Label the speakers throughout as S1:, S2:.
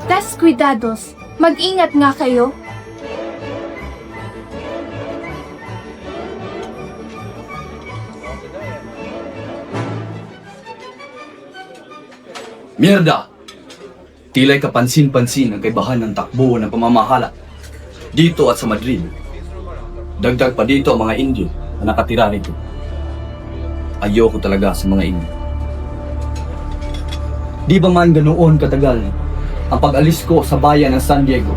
S1: Descuidados. Mag-ingat nga kayo.
S2: Mierda! Tila'y kapansin-pansin ang kaibahan ng takbo ng pamamahala dito at sa Madrid. Dagdag pa dito ang mga Indio na nakatira rito. Ayoko talaga sa mga Indio. Di ba man ganoon katagal ang pag-alis ko sa bayan ng San Diego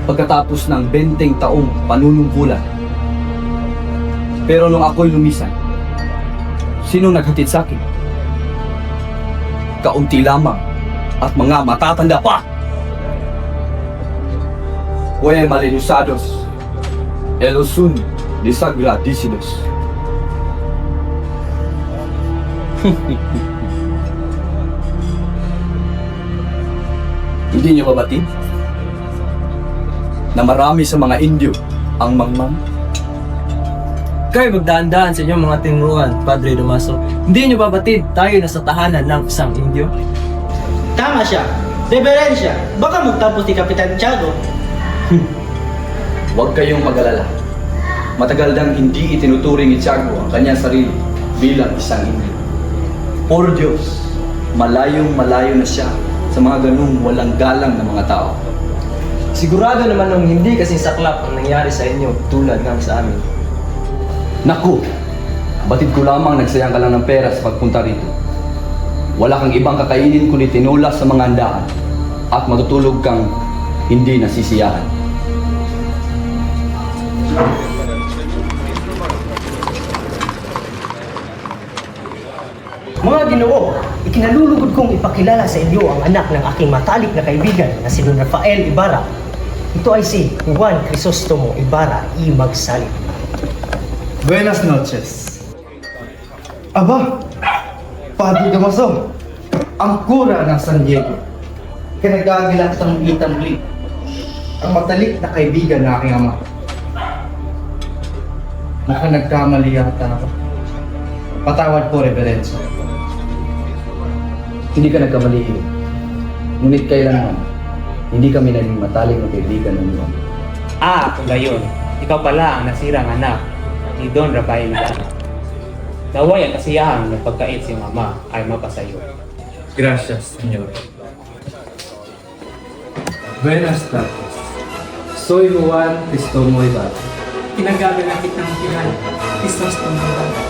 S2: pagkatapos ng 20 taong panunungkulan? Pero nung ako'y lumisan, sino naghatid sa akin? Kaunti lamang at mga matatanda pa. Fue malenusados, elosun desagradecidos. Hindi niyo ba batid na marami sa mga Indio ang mangmang?
S3: Kayo magdaan-daan sa inyong mga tinuruan, Padre Damaso. Hindi niyo ba batid tayo na sa tahanan ng isang Indio?
S4: Tama siya. Reverensya, baka magtapos si Kapitan Tiago.
S2: Huwag kayong mag-alala. Matagal nang hindi itinuturing ni Tiago ang kanyang sarili bilang isang Indio. Por Diyos, malayong-malayo na siya sa mga ganung walang galang na mga tao.
S3: Sigurado naman nung hindi kasing saklap ang nangyari sa inyo tulad ng sa amin.
S2: Naku! Batid ko lamang nagsayang ka lang ng pera sa pagpunta rito. Wala kang ibang kakainin kundi tinula sa mga handaan at matutulog kang hindi nasisiyahan.
S4: Mga Ginoo, ikinalulugod kong ipakilala sa inyo ang anak ng aking matalik na kaibigan na si Don Rafael Ibarra. Ito ay si Juan Crisostomo Ibarra y Magsalit.
S5: Buenas noches. Aba, Padre Damaso, ang kura ng San Diego. Kinagagilat ng Ethan Lee, ang matalik na kaibigan ng aking ama. Nagkamali yata ako. Patawad po, Reverensya.
S2: Hindi ka nagkamali. Ngunit kailanman, hindi kami naging matalik na kaibigan ng iyong.
S6: Kung gayon, ikaw pala ang nasirang anak ni Don Rafael Ibarra. Naway ang kasiyahan ng pagkait sa iyong ama ay mapasayo.
S5: Gracias, Señor. Buenas tardes. Soy Juan Crisostomo Ibarra.
S4: Kinagagalakit ng pinal, Crisostomo Ibarra.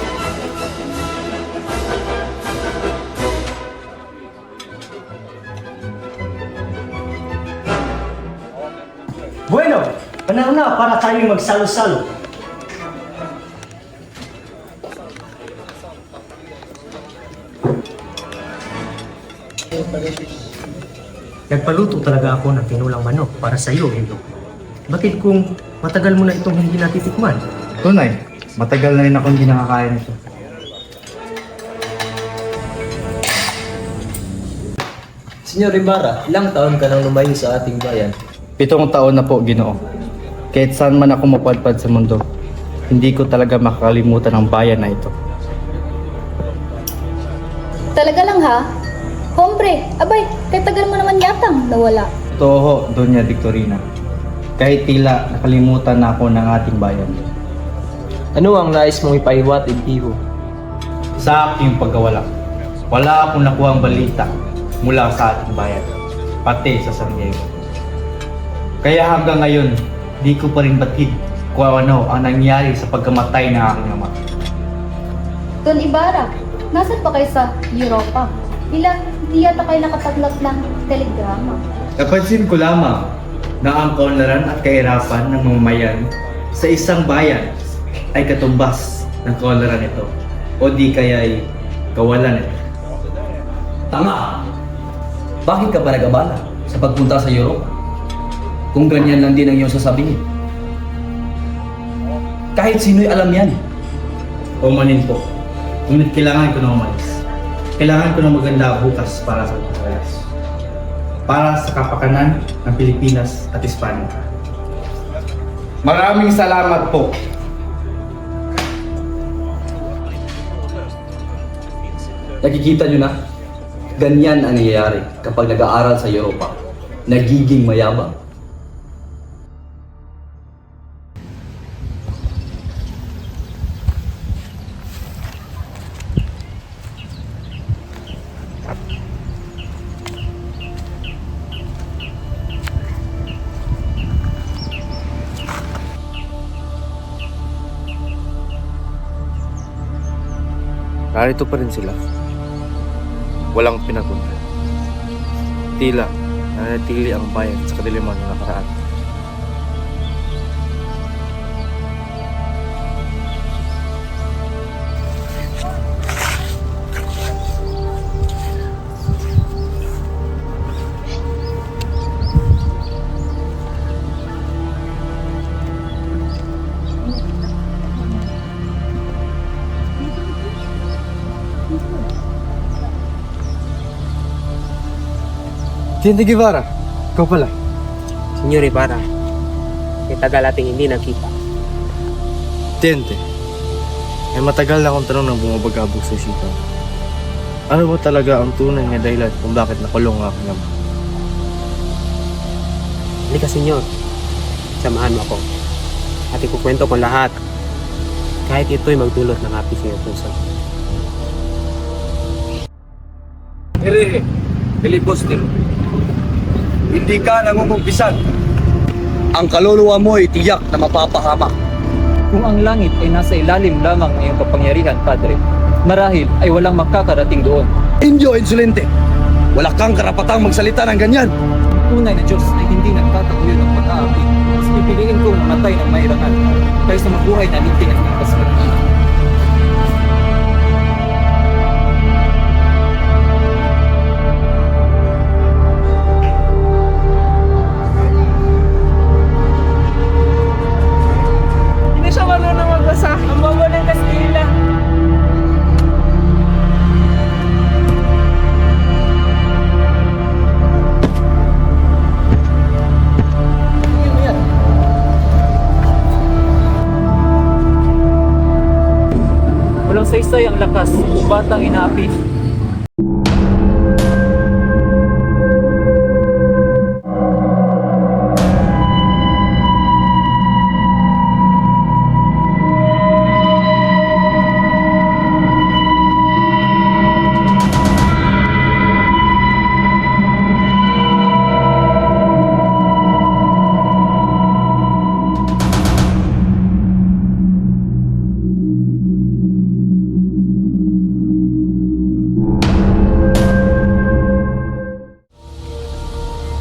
S4: Bueno, panahon na para tayo magsalo-salo. Nagpaluto talaga ako ng tinulang manok para sa iyo, Hilo. Bakit kung matagal mo na itong hindi natitikman?
S5: Tunay, matagal na rin ako hindi nakakain ito.
S3: Senyor Ibarra, ilang taon ka nang lumayo sa ating bayan?
S5: 7 taon na po, Ginoo. Kahit saan man ako mapadpad sa mundo, hindi ko talaga makakalimutan ang bayan na ito.
S7: Talaga lang ha? Hombre, abay, kay tagal mo naman yatang nawala.
S5: Toho, Doña Victorina. Kahit tila nakalimutan na ako ng ating bayan.
S3: Ano ang nais mong ipaiwatid, Iho?
S5: Sa aking pagkawala, wala akong nakuhang balita mula sa ating bayan, pati sa San Diego. Kaya hanggang ngayon, di ko pa rin batid kung ano ang nangyari sa pagkamatay ng aking ama.
S7: Don Ibarra, nasan pa kayo sa Europa? Hindi yata kayo nakataglap ng telegrama.
S5: Napansin ko lamang na ang kaunlaran at kahirapan ng mamamayan sa isang bayan ay katumbas ng kaunlaran nito o di kaya ay kawalan nito.
S2: Tanga! Bakit ka ba nagabala sa pagpunta sa Europa? Kung ganyan lang din ang iyong sasabihin. Kahit sino'y alam yan.
S5: Umanin po. Ngunit kailangan ko na umalis. Kailangan ko ng maganda bukas para sa Pilipinas. Para sa kapakanan ng Pilipinas at Espanya. Maraming salamat po.
S2: Nakikita nyo na, ganyan ang nangyayari kapag nag-aaral sa Europa. nagiging mayabang.
S8: Narito pa rin sila. Walang pinagunda. Tila, nanatili ang bayan sa kadiliman ng nakaraan.
S3: Tinte Guevara, ikaw pala.
S6: Senyor Ibarra, may tagal ating hindi nakita.
S8: Tente, ay matagal na akong tanong ng bumabagabog sa isipan. Ano ba talaga ang tunay na dahilan kung bakit nakulong ang aking ama?
S6: Halika, senyor. Samahan mo ako. At ikukwento ko lahat. Kahit ito'y magdulot ng api sa iyong puso.
S2: Herehe, Filipostero. Hindi ka nangungumpisan. Ang kaluluwa mo ay tiyak na mapapahamak.
S3: Kung ang langit ay nasa ilalim lamang ng iyong kapangyarihan, Padre, marahil ay walang makakarating doon.
S2: Indio insolente! Wala kang karapatang magsalita ng ganyan!
S3: Tunay na Diyos ay hindi nagtatakwil ng pag-aapi. Mas pipiliin kong mamatay ng mairangan kaysa mabuhay na linting at kasalanan.
S1: Hindi siya marunong magbasa. Ang bobo ng Kastila.
S3: Walang saysay ang lakas, batang inaapi.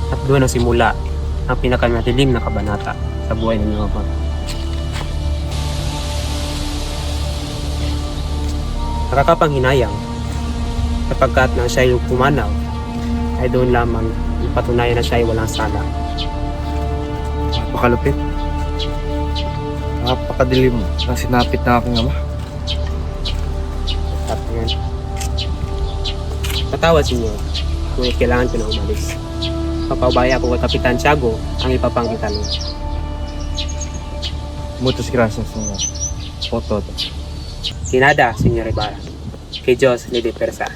S6: At doon ang simula ang pinakamadilim na kabanata sa buhay ng iyong ama. Nakakapanghinayang sapagkat nang siya yung pumanaw ay doon lamang ipatunayan na siya ay walang sala.
S8: Napakalupit. Napakadilim na sinapit na aking ama.
S6: At ngayon, patawad senyor, ngunit kailangan ko na umalis. Papaubaya ko kay Kapitan Tiago ang ipapanggitan mo.
S8: Muchas gracias, señor. Po todo.
S6: Sinada, Senyor Ibarra. Kay Diyos, Lady Persa.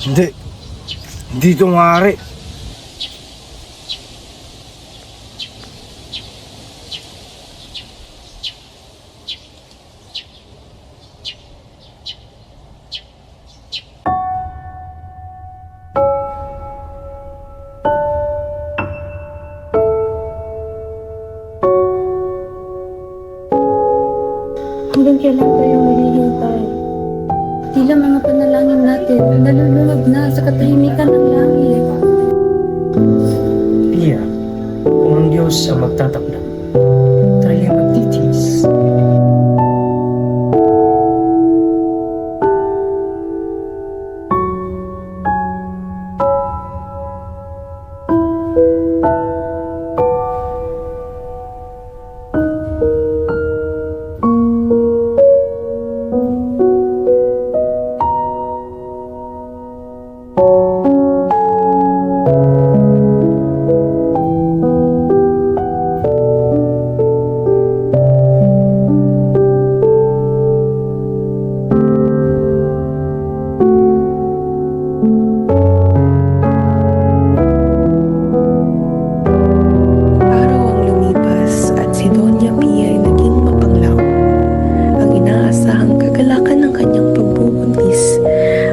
S8: Hindi. Hindi ito maaari.
S7: Hanggang kailan tayo maghihintay? Tila mga panalangin natin nalulunod na sa katahimikan ng langit.
S4: Pia, kung ang Diyos ang magtatakda, tayo magtitiis.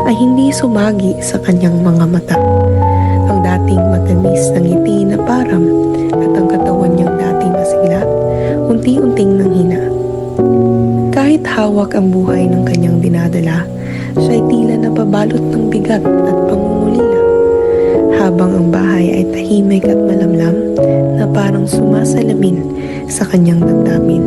S9: ay hindi sumagi sa kanyang mga mata. Ang dating matamis ng ngiti na param at ang katawan niyang dating masigla, unti-unting nanghina. Kahit hawak ang buhay ng kanyang dinadala, siya'y tila napabalot ng bigat at pangungulila. Habang ang bahay ay tahimik at malamlam na parang sumasalamin sa kanyang damdamin.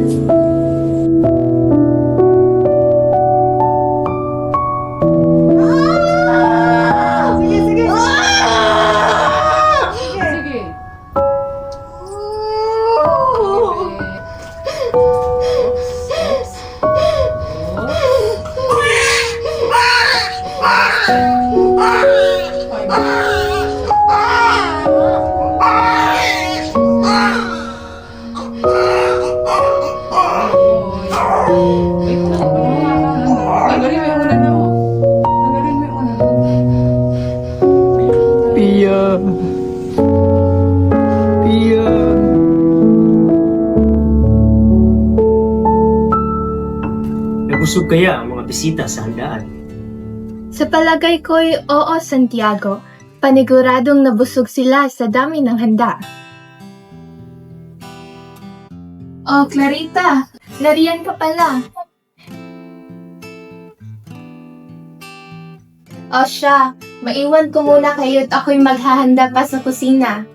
S1: Pia. Pia.
S4: Nabusog kaya ang mga bisita sa handaan?
S10: Sa palagay ko'y oo, Santiago. Paniguradong nabusog sila sa dami ng handa. Oh, Clarita, nariyan ka pala. O siya, maiwan ko muna kayo at ako'y maghahanda pa sa kusina.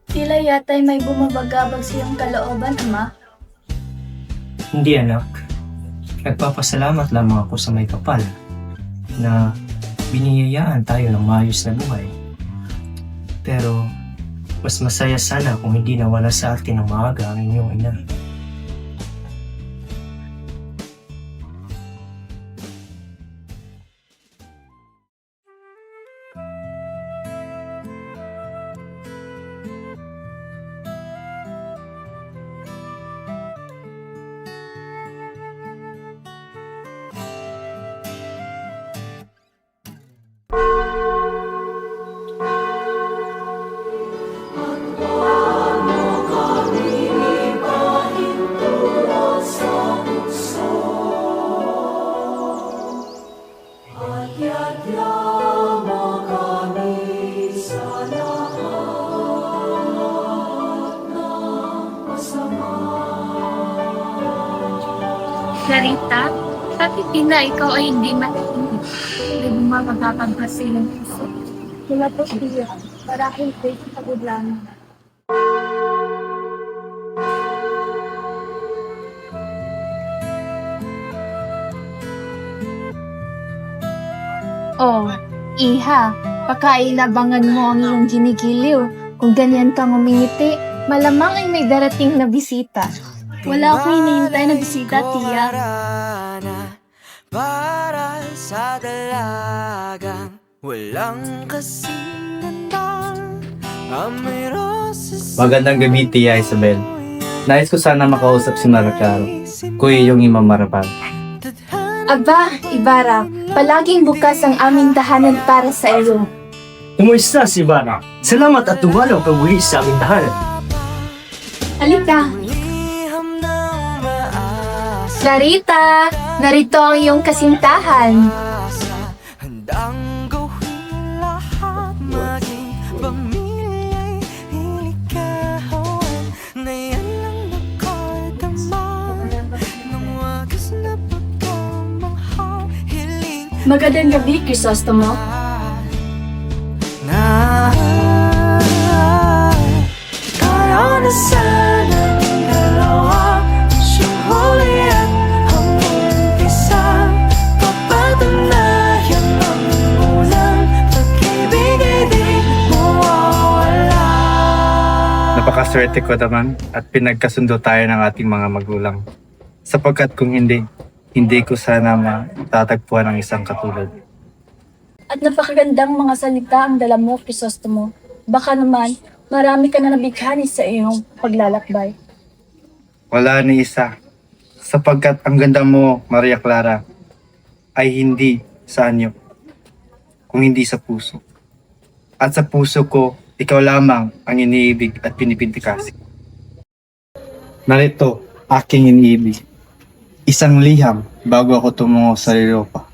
S10: Tila yata'y may bumabagabag sa iyong kalooban, Ama.
S4: Hindi anak. Nagpapasalamat lamang ako sa may kapal na biniyayaan tayo ng maayos na buhay. Pero mas masaya sana kung hindi nawala sa atin ng maaga ang inyong ina.
S10: Clarita, bakit na ikaw ay hindi matinig? Hindi bumabagabag pa sa iyong puso. Wala po siya, marahil ko'y pagod lamang. Oh, iha, pakailabangan mo ang iyong ginigiliw. Kung ganyan kang umingiti, malamang ay may darating na bisita. Wala akong hinihintay na bisita, tiya.
S11: Para sa dalagang walang kasingandang amoy roses.
S5: Magandang gabi, Tia Isabel. Nais ko sana makausap si Maracaro, kuya yung Imam Marapal.
S10: Aba, Ibarra, palaging bukas ang aming tahanan para sa iyo.
S4: Kumusta si Ibarra? Salamat at dumalaw ka muli sa aming tahanan.
S10: Halika! Clarita, narito ang iyong kasintahan.
S11: Handang gawin lahat, maging pamilya'y iligawan, na yan lang nakadama ng wagas na pagkamahal. Hiling
S10: Magandang gabi, Crisostomo.
S11: na tayo na sana dalawa, sumuli at ang umpisa, papatunayan ang unang pag-ibig ay di mawawala.
S5: Napakaswerte ko naman at pinagkasundo tayo ng ating mga magulang. Sapagkat kung hindi ko sana matatagpuan ang isang katulad.
S10: At napakagandang mga salita ang dala mo, Crisostomo. Baka naman, marami ka na nabighani sa iyong paglalakbay.
S5: Wala ni isa. Sapagkat ang ganda mo, Maria Clara, ay hindi sa anyo, kung hindi sa puso. At sa puso ko,
S8: ikaw lamang ang iniibig at pinipintikasi. Narito, aking iniibig. Isang liham bago ako tumungo sa Europa.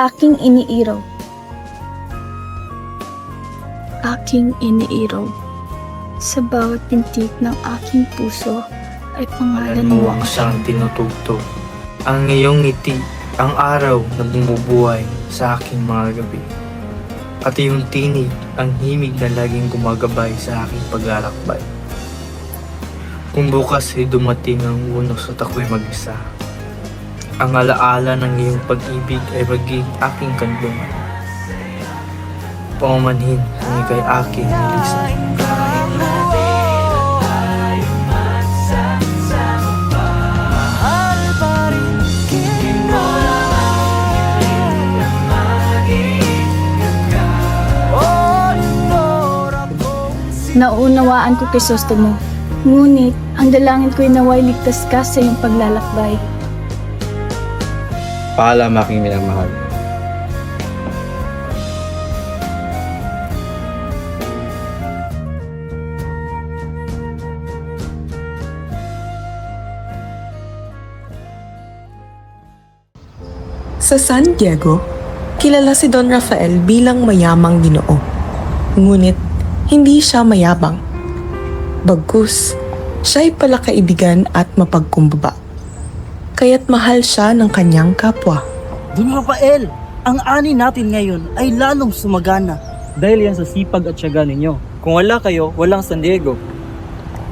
S10: Aking iniiraw. Aking iniiraw. Sa bawat pintig ng aking puso ay pangalan mo
S4: ang isang tinutugtog. Ang iyong ngiti, ang araw na bumubuhay sa aking mga gabi. At iyong tinig, ang himig na laging gumagabay sa aking paglalakbay. Kung bukas ay dumating ang unos at ako'y mag-isa, ang alaala ng iyong pag-ibig ay maging aking kanlungan. Paumanhin kung ika'y aking nilisan.
S10: Nauunawaan ko Krisostomo, ngunit ang dalangin ko'y naway ligtas ka sa iyong paglalakbay.
S8: Paalam aking minamahal.
S9: Sa San Diego, kilala si Don Rafael bilang mayamang ginoo. Ngunit, hindi siya mayabang. Bagkus, siya'y palakaibigan at mapagkumbaba. Kaya't mahal siya ng kanyang kapwa.
S12: Don Rafael, ang ani natin ngayon ay lalong sumagana.
S3: Dahil yan sa sipag at tiyaga ninyo. Kung wala kayo, walang San Diego.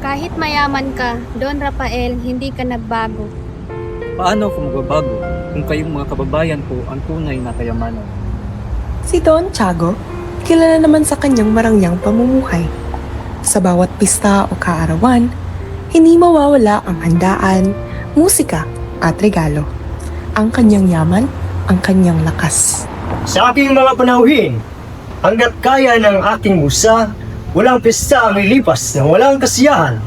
S10: Kahit mayaman ka, Don Rafael, hindi ka nagbago.
S3: Paano kung magbabago kung kayong mga kababayan ko ang tunay na kayamanan?
S9: Si Don Tiago, kilala naman sa kanyang marangyang pamumuhay. Sa bawat pista o kaarawan, hindi mawawala ang handaan, musika at regalo. Ang kanyang yaman, ang kanyang lakas.
S12: Sa aking mga panauhin, hanggat kaya ng aking musa, walang pista ang ilipas na walang kasiyahan.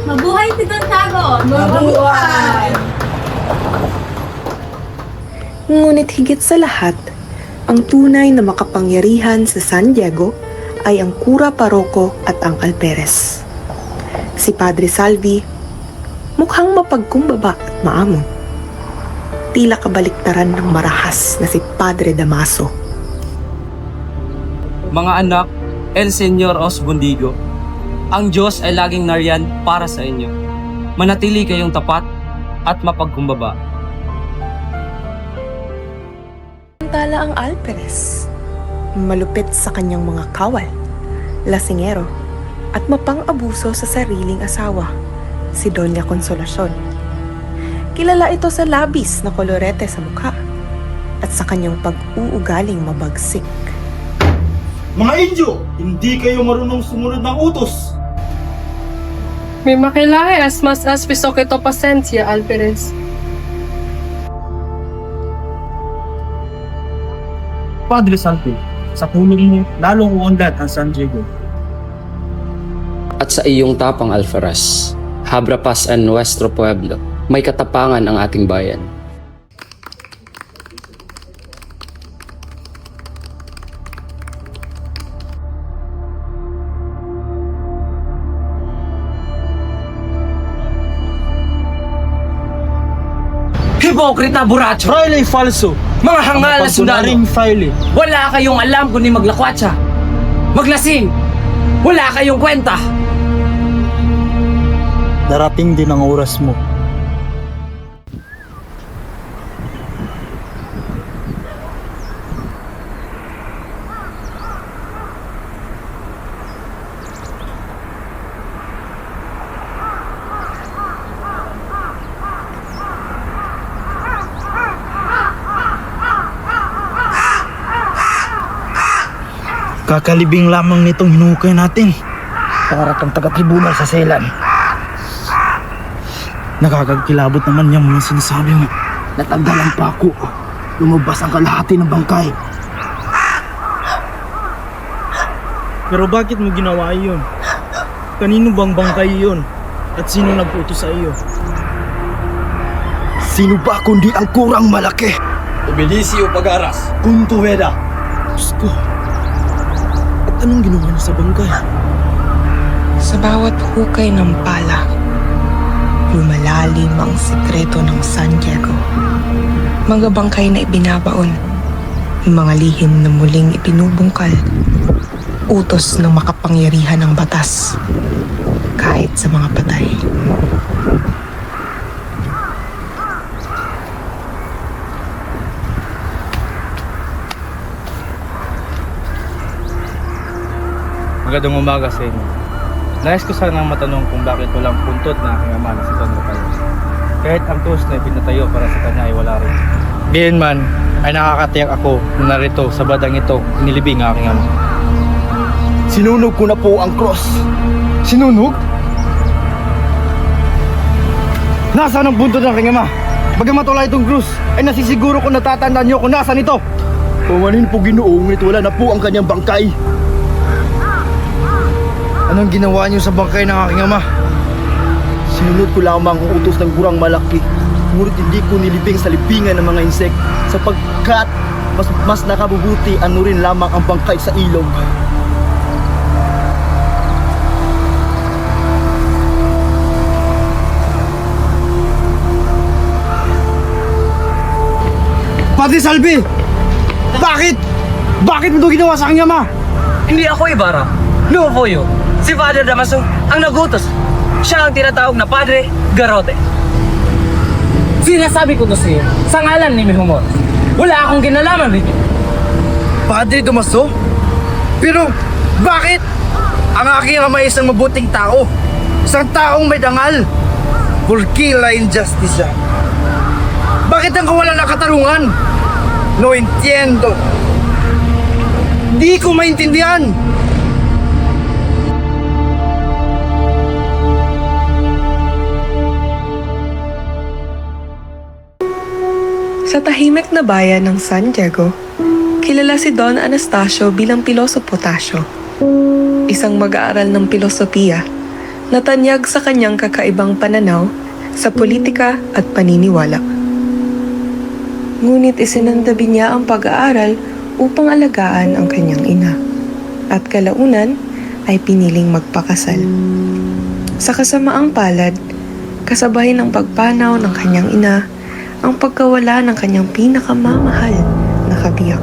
S10: Mabuhay si Don Tiago!
S9: Ngunit higit sa lahat, ang tunay na makapangyarihan sa San Diego ay ang kura paroko at ang alperes. Si Padre Salvi, mukhang mapagkumbaba at maamon. Tila kabaliktaran ng marahas na si Padre Damaso.
S1: Mga anak, El Señor os Bundigo, ang Diyos ay laging nariyan para sa inyo. Manatili kayong tapat at mapagkumbaba.
S9: Samantala ang alperes, malupit sa kanyang mga kawal, lasingero, at mapang-abuso sa sariling asawa, si Doña Consolacion. Kilala ito sa labis na kolorete sa mukha at sa kanyang pag-uugaling mabagsik.
S12: Mga Indio, hindi kayo marunong sumunod ng utos.
S1: May makilahe as mas as piso kito pasensya, Alperes.
S3: Padre Salvi, sa pulong mo, lalong uunlad ang San Diego.
S13: At sa iyong tapang Alferez, Habrapas and Nuestro Pueblo, may katapangan ang ating bayan.
S1: Hipokrita, buracho!
S12: Fraile falso.
S1: Mga hangal na sundalo!
S12: Fraile.
S1: Wala kayong alam kundi maglakwatsa, maglasing! Wala kayong kwenta!
S12: Darating din ang oras mo. Kakalibing lamang nitong hinukay natin. Para kang taga-tribunal sa selan. Nakakagkilabot naman yung mga sinasabi mo. Natanggal ang pako. Lumabas ang kalahati ng bangkay. Pero bakit mo ginawa yun? Kanino bang bangkay yun? At sino nag-utos sa iyo? Sino ba kundi ang kurang malaki?
S2: Obedisio Pagaras.
S12: Punto Veda. Diyos ko. At anong ginawa niyo sa bangkay?
S9: Sa bawat hukay ng pala, lumalalim ang sikreto ng San Diego. Mga bangkay na ibinabaon, mga lihim na muling ipinubungkal, utos ng makapangyarihan ng batas, kahit sa mga patay.
S8: Magandang umaga sa inyo. Nais ko sanang matanong kung bakit walang puntod na aking ama na si Don Rafael. Kahit ang krus na ipinatayo para sa kanya ay wala rin. Gayon man, ay nakakatiyak ako na narito sa badang ito inilibing ang aking ama.
S12: Sinunog ko na po ang cross. Sinunog? Nasaan ang buntod ng aking ama? Bagamat wala itong krus, ay nasisiguro ko natatandaan niyo kung nasaan ito. Pawanin po Ginoo, ngunit wala na po ang kanyang bangkay. Anong ginawa niyo sa bangkay ng aking ama? Sinunod ko lamang ang utos ng gurang malaki. Ngunit hindi ko nilibing sa libingan ng mga insek sapagkat mas nakabubuti ano rin lamang ang bangkay sa ilog. Padre Salvi! Bakit? Bakit mo ito ginawa sa aking ama?
S1: Hindi ako Ibarra. No po yun. Si Father Damaso ang nagutos. Siya ang tinatawag na Padre Garote. Sinasabi ko to sa iyo, sa ngalan ni Mihumor. Wala akong kinalaman rito.
S12: Padre Damaso? Pero bakit? Ang aking ama ay isang mabuting tao. Isang taong may dangal. Purkila injustice. Bakit ang kawalan ng katarungan? No entiendo. Di ko maintindihan.
S9: Sa tahimik na bayan ng San Diego, kilala si Don Anastasio bilang Pilosopo Tasio, isang mag-aaral ng pilosopiya na tanyag sa kanyang kakaibang pananaw sa politika at paniniwala. Ngunit isinantabi niya ang pag-aaral upang alagaan ang kanyang ina, at kalaunan ay piniling magpakasal. Sa kasamaang palad, kasabay ng pagpanaw ng kanyang ina, ang pagkawala ng kanyang pinakamamahal na kabiyak.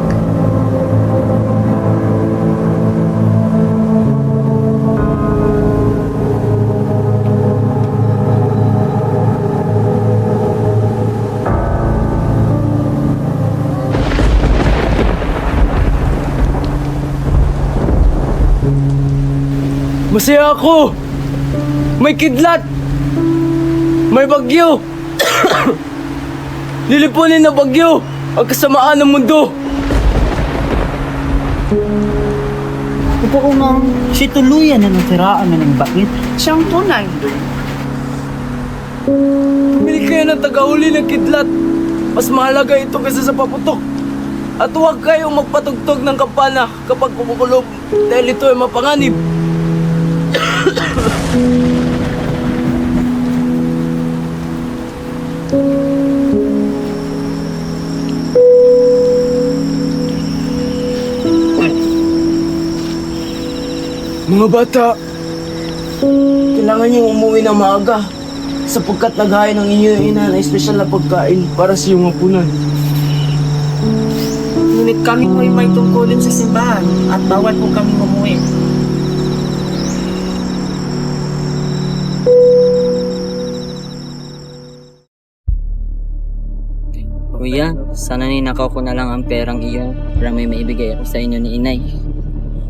S1: Masaya ako! May kidlat! May bagyo! Lilipunin na bagyo! Ang kasamaan ng mundo!
S14: Totoo nga, si tuluyan na nasiraan na ng bakit. Siyang tunay.
S1: Pumili kayo ng tagahuli ng kidlat. Mas mahalaga ito kaysa sa paputok. At huwag kayong magpatugtog ng kampana kapag kumukulob dahil ito ay mapanganib. Mga bata, kailangan niyong umuwi ng maaga sapagkat naghain ng inyong ina na espesyal na pagkain para sa iyong hapunan.
S14: Ngunit kami po ay may tungkulin sa simbahan at bawal po kami umuwi.
S15: Kuya, sana ninakaw ko na lang ang perang iyon para may maibigay ako sa inyo ni Inay.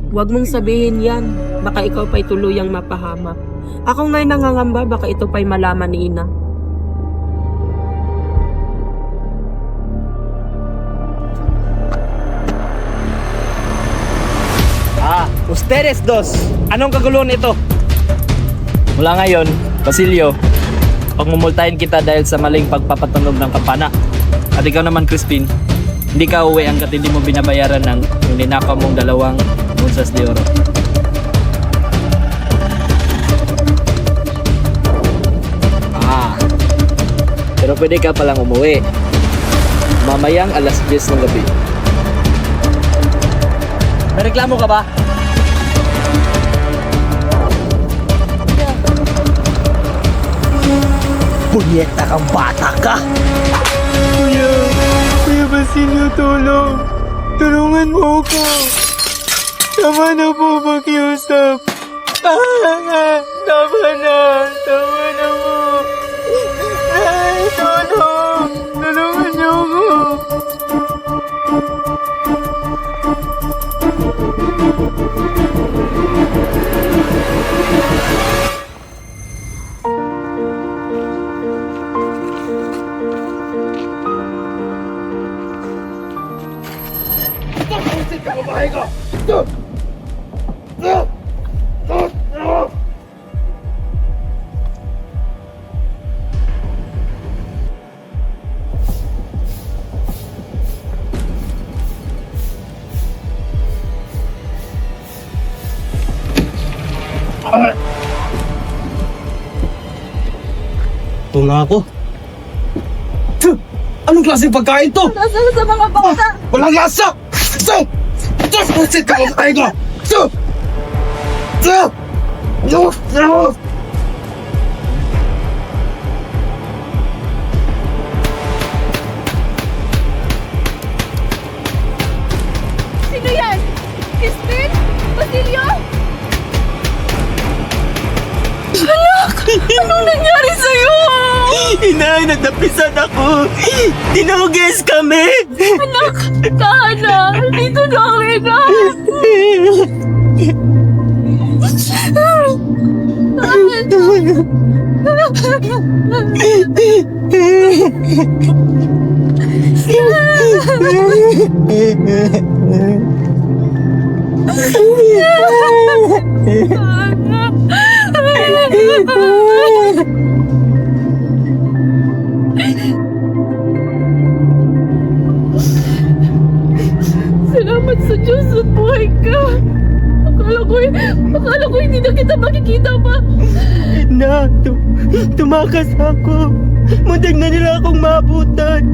S16: Huwag mong sabihin yan. Baka ikaw pa'y tuluyang mapahama. Ako nga'y nangangamba, baka ito pa'y malaman ni Ina.
S1: Ustedes dos, anong kaguluhan ito? Mula ngayon, Basilio, pagmumultahin kita dahil sa maling pagpapatunog ng kampana. At ikaw naman, Crispin, hindi ka uwi hanggat hindi mo binabayaran ng yung ninakaw mong 2 onzas de oro. Pero pwede ka palang umuwi. Mamayang alas 10 ng gabi. May reklamo ka ba?
S12: Punyeta kang bata ka!
S11: Kuya Basilio, tulong! Tulungan mo ako! Tama na po pakiusap! Tama na po! Ay, tulong! Tulungan niyo ako!
S12: Ito na ako. Anong klaseng pagkain to?
S10: Nasa sa mga bata!
S12: Walang lasa! Pusit ka kumakain ko!
S10: Sino yan? Crispin? Basilio? Anak! Anong nangyari sa'yo?
S11: Inay, nagdapisan ako! Tinugis kami!
S10: Anak! Tahan dito na ang ina! Salamat sa Diyos at buhay ka. Akala ko hindi na kita makikita pa.
S11: Tumakas ako. Muntik na nila akong maabutan.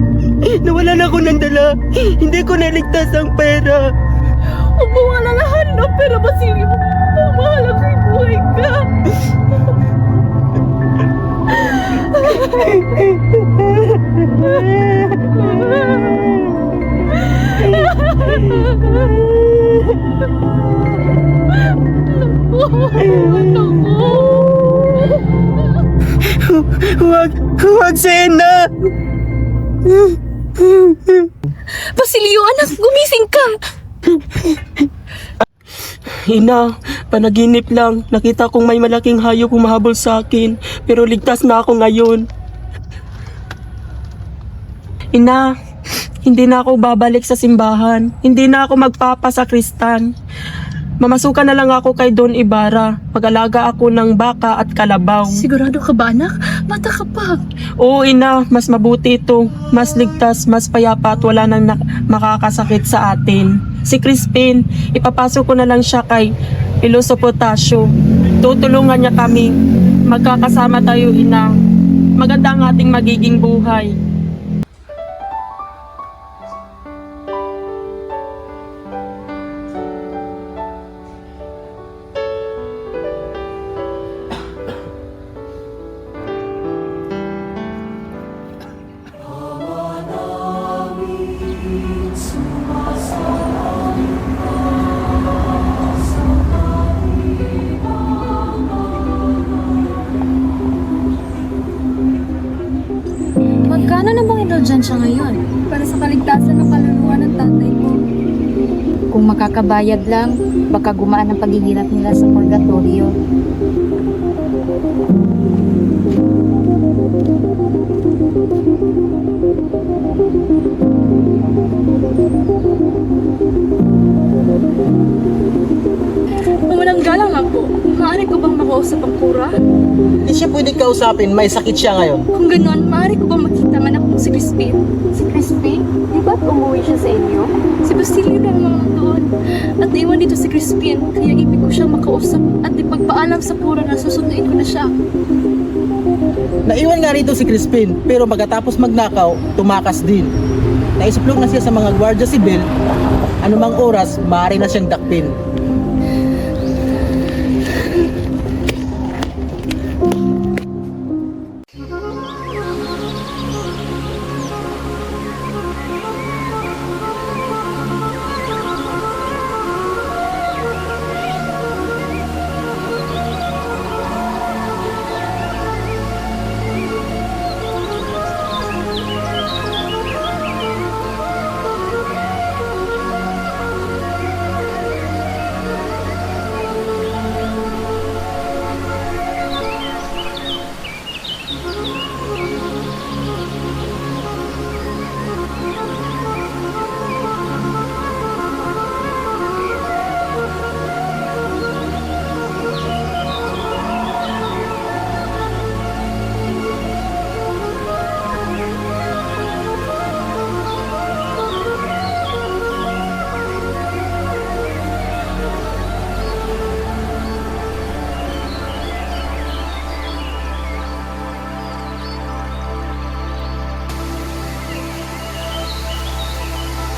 S11: Nawalan ako ng dala. Hindi ko naligtas ang pera.
S10: Huwag mo alalahan ng pera, Basilio. Mahal ako'y buhay ka.
S11: Huwag, Sena!
S10: Basilio, anak, gumising ka!
S11: Ina, panaginip lang. Nakita kong may malaking hayop humahabol sa akin. Pero ligtas na ako ngayon. Ina, hindi na ako babalik sa simbahan. Hindi na ako magpapasakristan. Mamasukan na lang ako kay Don Ibarra. Mag-alaga ako ng baka at kalabaw.
S10: Sigurado ka ba, anak? Bata ka pa.
S11: Oo, ina. Mas mabuti ito. Mas ligtas, mas payapa at wala nang makakasakit sa atin. Si Crispin, ipapasok ko na lang siya kay Piloso Potasio. Tutulungan niya kami. Magkakasama tayo, ina. Maganda ang ating magiging buhay.
S7: Magkano na bang indulgensya ngayon? Para sa kaligtasan ng kaluluwa ng tatay ko. Kung makakabayad lang, baka gumaan ang paghihirap nila sa purgatorio.
S10: Pumanang galang ako. Maaari ko bang makausap ang kura?
S14: Hindi siya pwede kausapin, may sakit siya ngayon.
S10: Kung ganoon, maaari ko bang makita ang anak kong si Crispin?
S7: Si Crispin? Di ba
S10: ba't umuwi siya sa inyo?
S17: Si Basilio lang naman doon. At naiwan dito si Crispin, kaya ibig ko siyang makausap at ipagpaalam sa pura na susunduin ko na siya.
S14: Naiwan nga rito si Crispin, pero pagkatapos magnakaw, tumakas din. Naisuplong na siya sa mga gwardiya sibil, anumang oras, maaari na siyang dakpin.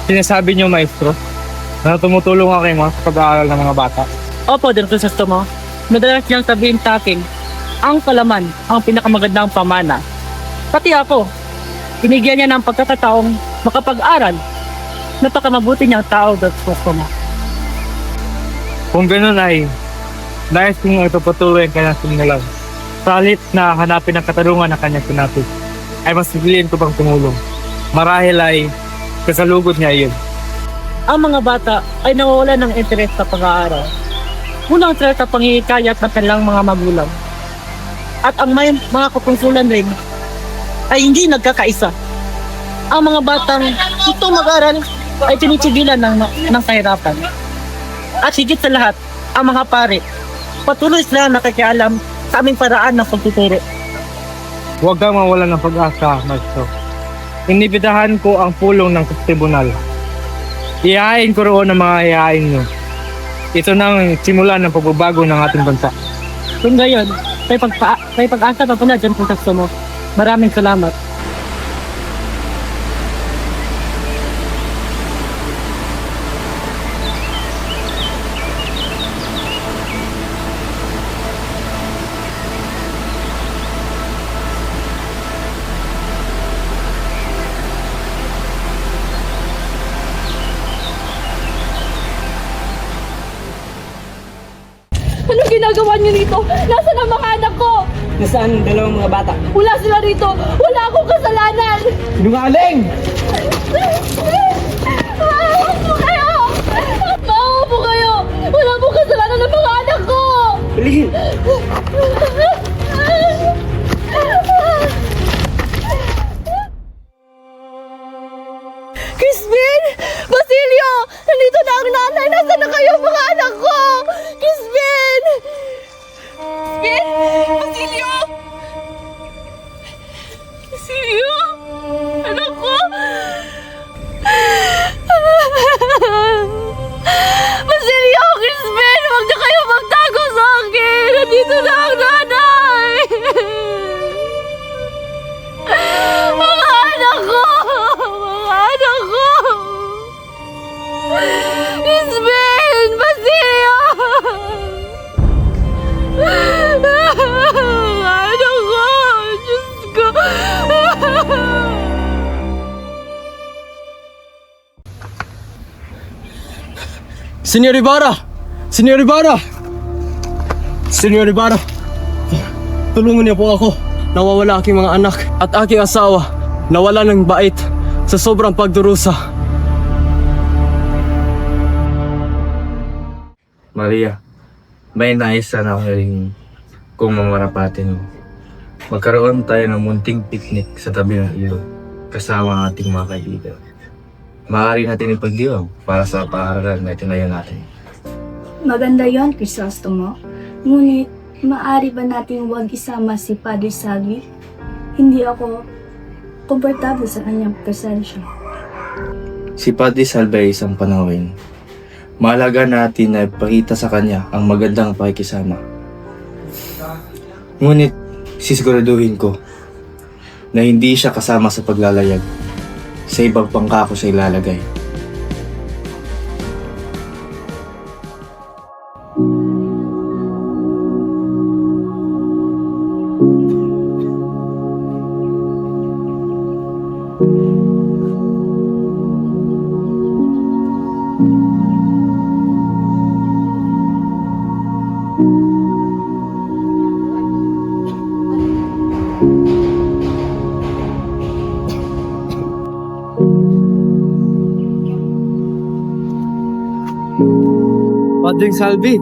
S8: Sinasabi niyo, maestro, na tumutulong ako kayo sa pag-aaral ng mga bata.
S16: Opo, Dr. Crisostomo. Madalas niyang sabihin sa akin, ang kalaman ang pinakamagandang pamana. Pati ako, binigyan niya ng pagkakataong makapag-aral. Napakamabuti niyang tao, Dr. Crisostomo.
S8: Kung ganoon ay, nais kong ipapatuloy ang kanyang sinilang. Sa halip na hanapin ang katarungan ng kanyang sinapit, ay mas pipiliin ko pang tumulong. Marahil ay kasalugod niya iyon.
S16: Ang mga bata ay nawawalan ng interes sa pag-aaral. Kulang sila sa panghihikayat ng kanilang mga magulang. At ang may mga kapungsulan rin ay hindi nagkakaisa. Ang mga batang gusto mag-aral ay tinitigilan ng kahirapan. At higit sa lahat, ang mga pare, patuloy sila nakikialam sa aming paraan ng pagtuturo.
S8: Huwag kang mawalan ng pag-asa, maestro. Inibidahan ko ang pulong ng tribunal. Ihahain ko roon ang mga ihahain nyo. Ito nang simula ng pagbabago ng ating bansa.
S16: Kung gayon, may pag-asa pa pala dyan kung sakso mo. Maraming salamat.
S17: Anong ginagawa niyo rito? Nasaan ang mga anak ko?
S15: Nasaan ang dalawang mga bata?
S17: Wala sila rito! Wala akong kasalanan!
S14: Sinungaling!
S17: Maawa po kayo! Maawa po kayo! Wala pong kasalanan ng mga anak ko!
S15: Bilhin!
S17: Crispin! Basilio! Nandito na ang nanay! Nasaan na kayo mga anak ko? Crispin! Crispin! Basilio! Basilio! Anak ko! Basilio! Crispin! Huwag na kayo magtago sa akin! Nandito na ang nanay! Mga anak ko! Mga anak ko! Crispin! Basilio! Mga anak ko! Diyos ko!
S14: Senyor Ibarra! Senyor Ibarra! Senyor Ibarra! Tulungan niyo po ako. Nawawala aking mga anak at aking asawa. Nawala ng bait sa sobrang pagdurusa.
S8: Maria, may nais sana ako rin kung mamarapatin mo. Magkaroon tayo ng munting picnic sa tabi ng ilog kasama ang ating mga kaibigan. Maaari natin ipagdiwang para sa paaralan na itinayo natin.
S18: Maganda yon, Crisostomo. Ngunit, maaari ba natin huwag isama si Padre Salvi? Hindi ako komportable sa kanyang presensya.
S8: Si Padre Salvi ay isang panawin. Mahalaga natin na ipakita sa kanya ang magandang pakikisama. Ngunit sisiguraduhin ko na hindi siya kasama sa paglalayag. Sa ibang pangako siya ilalagay.
S14: Padring Salvi,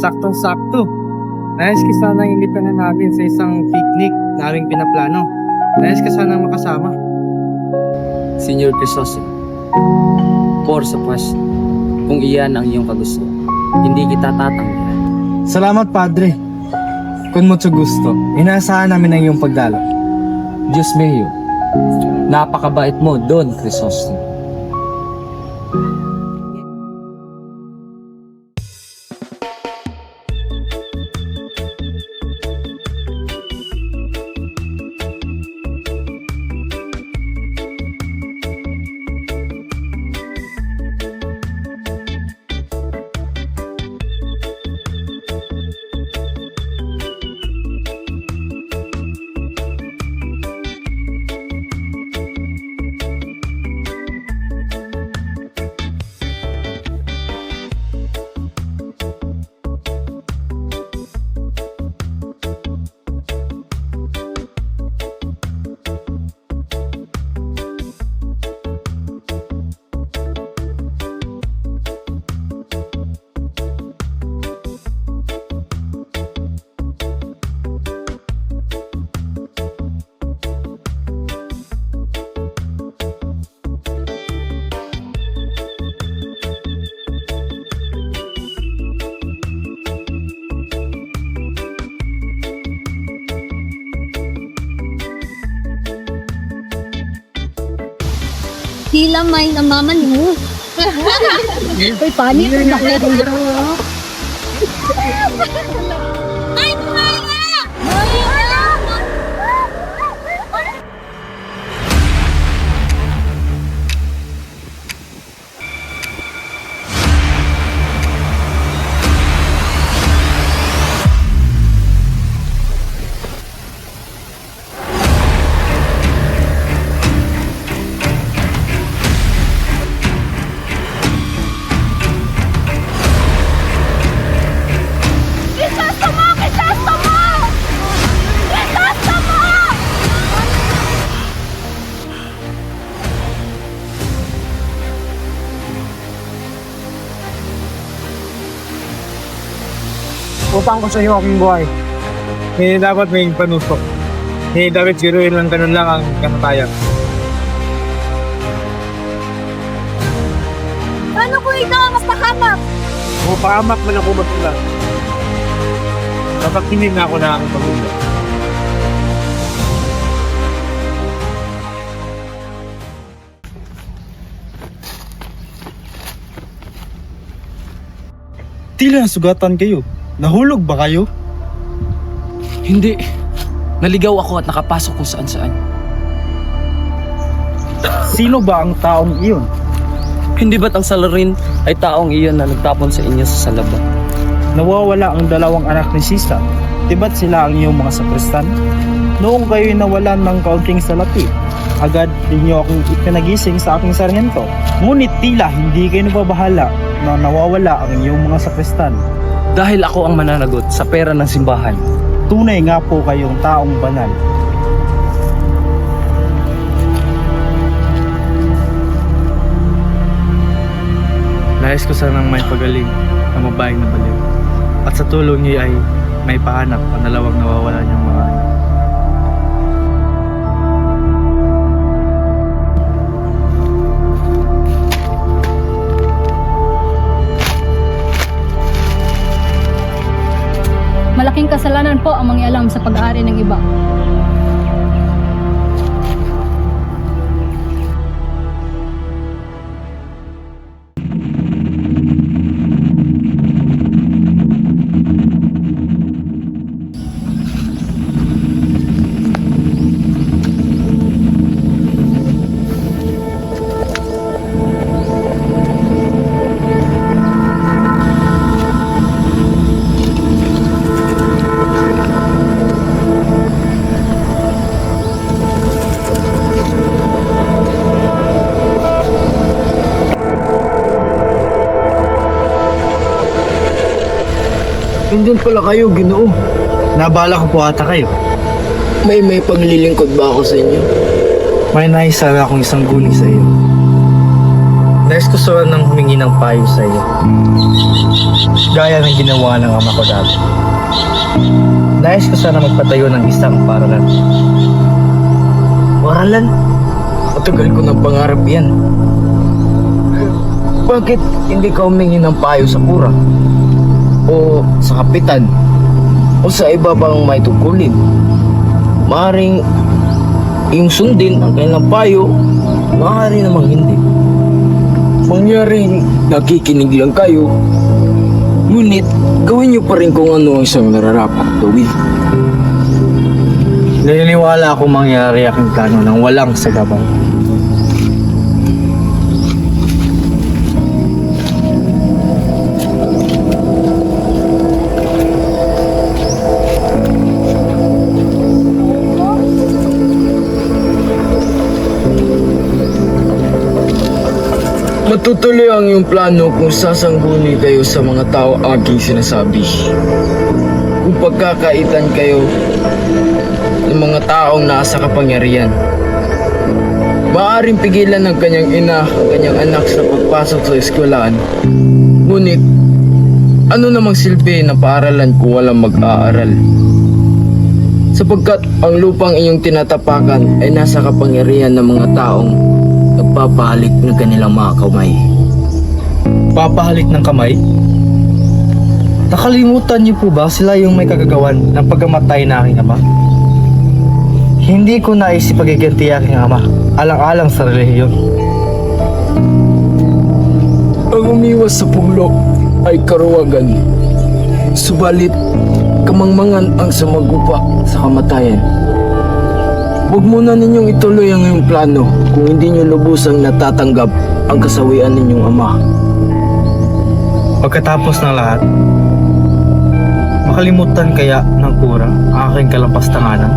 S14: saktong-sakto. Nais ka sana imbitahan natin sa isang picnic na aming pinaplano. Nais ka sana makasama.
S13: Senyor Crisostomo, por supuesto, kung iyan ang iyong kagusto, hindi kita tatanggihan.
S14: Salamat, Padre. Kung mucho gusto, inaasahan namin ang iyong pagdalo.
S13: Diyos mío, napakabait mo, Don Crisostomo.
S17: Tila may namamaliw. Uy, paano yung nakita? Ay, Maya! Maya!
S14: Utang ko sa iyo aking buhay. Hindi dapat may panusok. Hindi dapat siruin lang ganun lang ang kasatayan.
S17: Paano ko ikaw mas pahamak?
S14: Pahamak man ako masulat. Kapag hindi na ako na aking pag-ulat. Tila nasugatan kayo. Nahulog ba kayo?
S13: Hindi. Naligaw ako at nakapasok kung saan-saan.
S14: Sino ba ang taong iyon?
S13: Hindi ba't ang salarin ay taong iyon na nagtapon sa inyo sa salaba?
S14: Nawawala ang dalawang anak ni Sisa. Di ba't sila ang iyong mga sakristan? Noong kayo'y nawalan ng kaunting salapi, agad ninyo akong ipinagising sa aking sarhento. Ngunit tila hindi kayo nababahala na nawawala ang iyong mga sakristan.
S13: Dahil ako ang mananagot sa pera ng simbahan.
S14: Tunay nga po kayong taong banal. Nais ko sanang may pagaling ang mabayang na baliw. At sa tulong niyo ay may pahanap ang dalawang nawawala niyang mga anak.
S7: Malaking kasalanan po ang mangialam sa pag-aari ng iba.
S14: Nandun pala kayo, Ginoo.
S8: Nabala ko po ata kayo.
S14: May paglilingkod ba ako sa inyo?
S8: May naisala akong isang guni sa iyo. Nais ko sana nang humingi ng payo sa iyo. Gaya ng ginawa ng ama ko dati. Nais ko sana magpatayo ng isang paralan.
S14: Paralan? Matagal ko ng pangarap yan. Bakit hindi ka humingi ng payo sa kura? O sa kapitan? O sa iba bang may tungkulin? Maaring yung sundin ang kanilang payo, maaari namang hindi. Mangyaring nakikinig lang kayo, ngunit gawin niyo pa rin kung ano ang isang nararapat gawin.
S8: Naniniwala ako mangyari aking plano ng walang sagabal.
S14: Matutuloy ang iyong plano kung sasangguni kayo sa mga tao aking sinasabi. Kung pagkakaitan kayo ng mga taong nasa kapangyarihan. Maaaring pigilan ng kanyang ina ang kanyang anak sa pagpasok sa eskwelahan. Ngunit, ano namang silbi na paaralan kung walang mag-aaral? Sapagkat ang lupang inyong tinatapakan ay nasa kapangyarihan ng mga taong nagpapahalik ng kanilang mga kamay.
S8: Papahalik ng kamay? Nakalimutan niyo po ba sila yung may kagagawan ng pagkamatay na aking ama? Hindi ko naisip pagiganti aking ama, alang-alang sa relihiyon.
S14: Ang umiwas sa puglo ay karuwagan. Subalit, kamangmangan ang sumagupa sa kamatayan. Huwag muna ninyong ituloy ang iyong plano kung hindi nyo lubusang natatanggap ang kasawian ninyong ama.
S8: Pagkatapos ng lahat, makalimutan kaya ng kura ang aking kalapastanganan?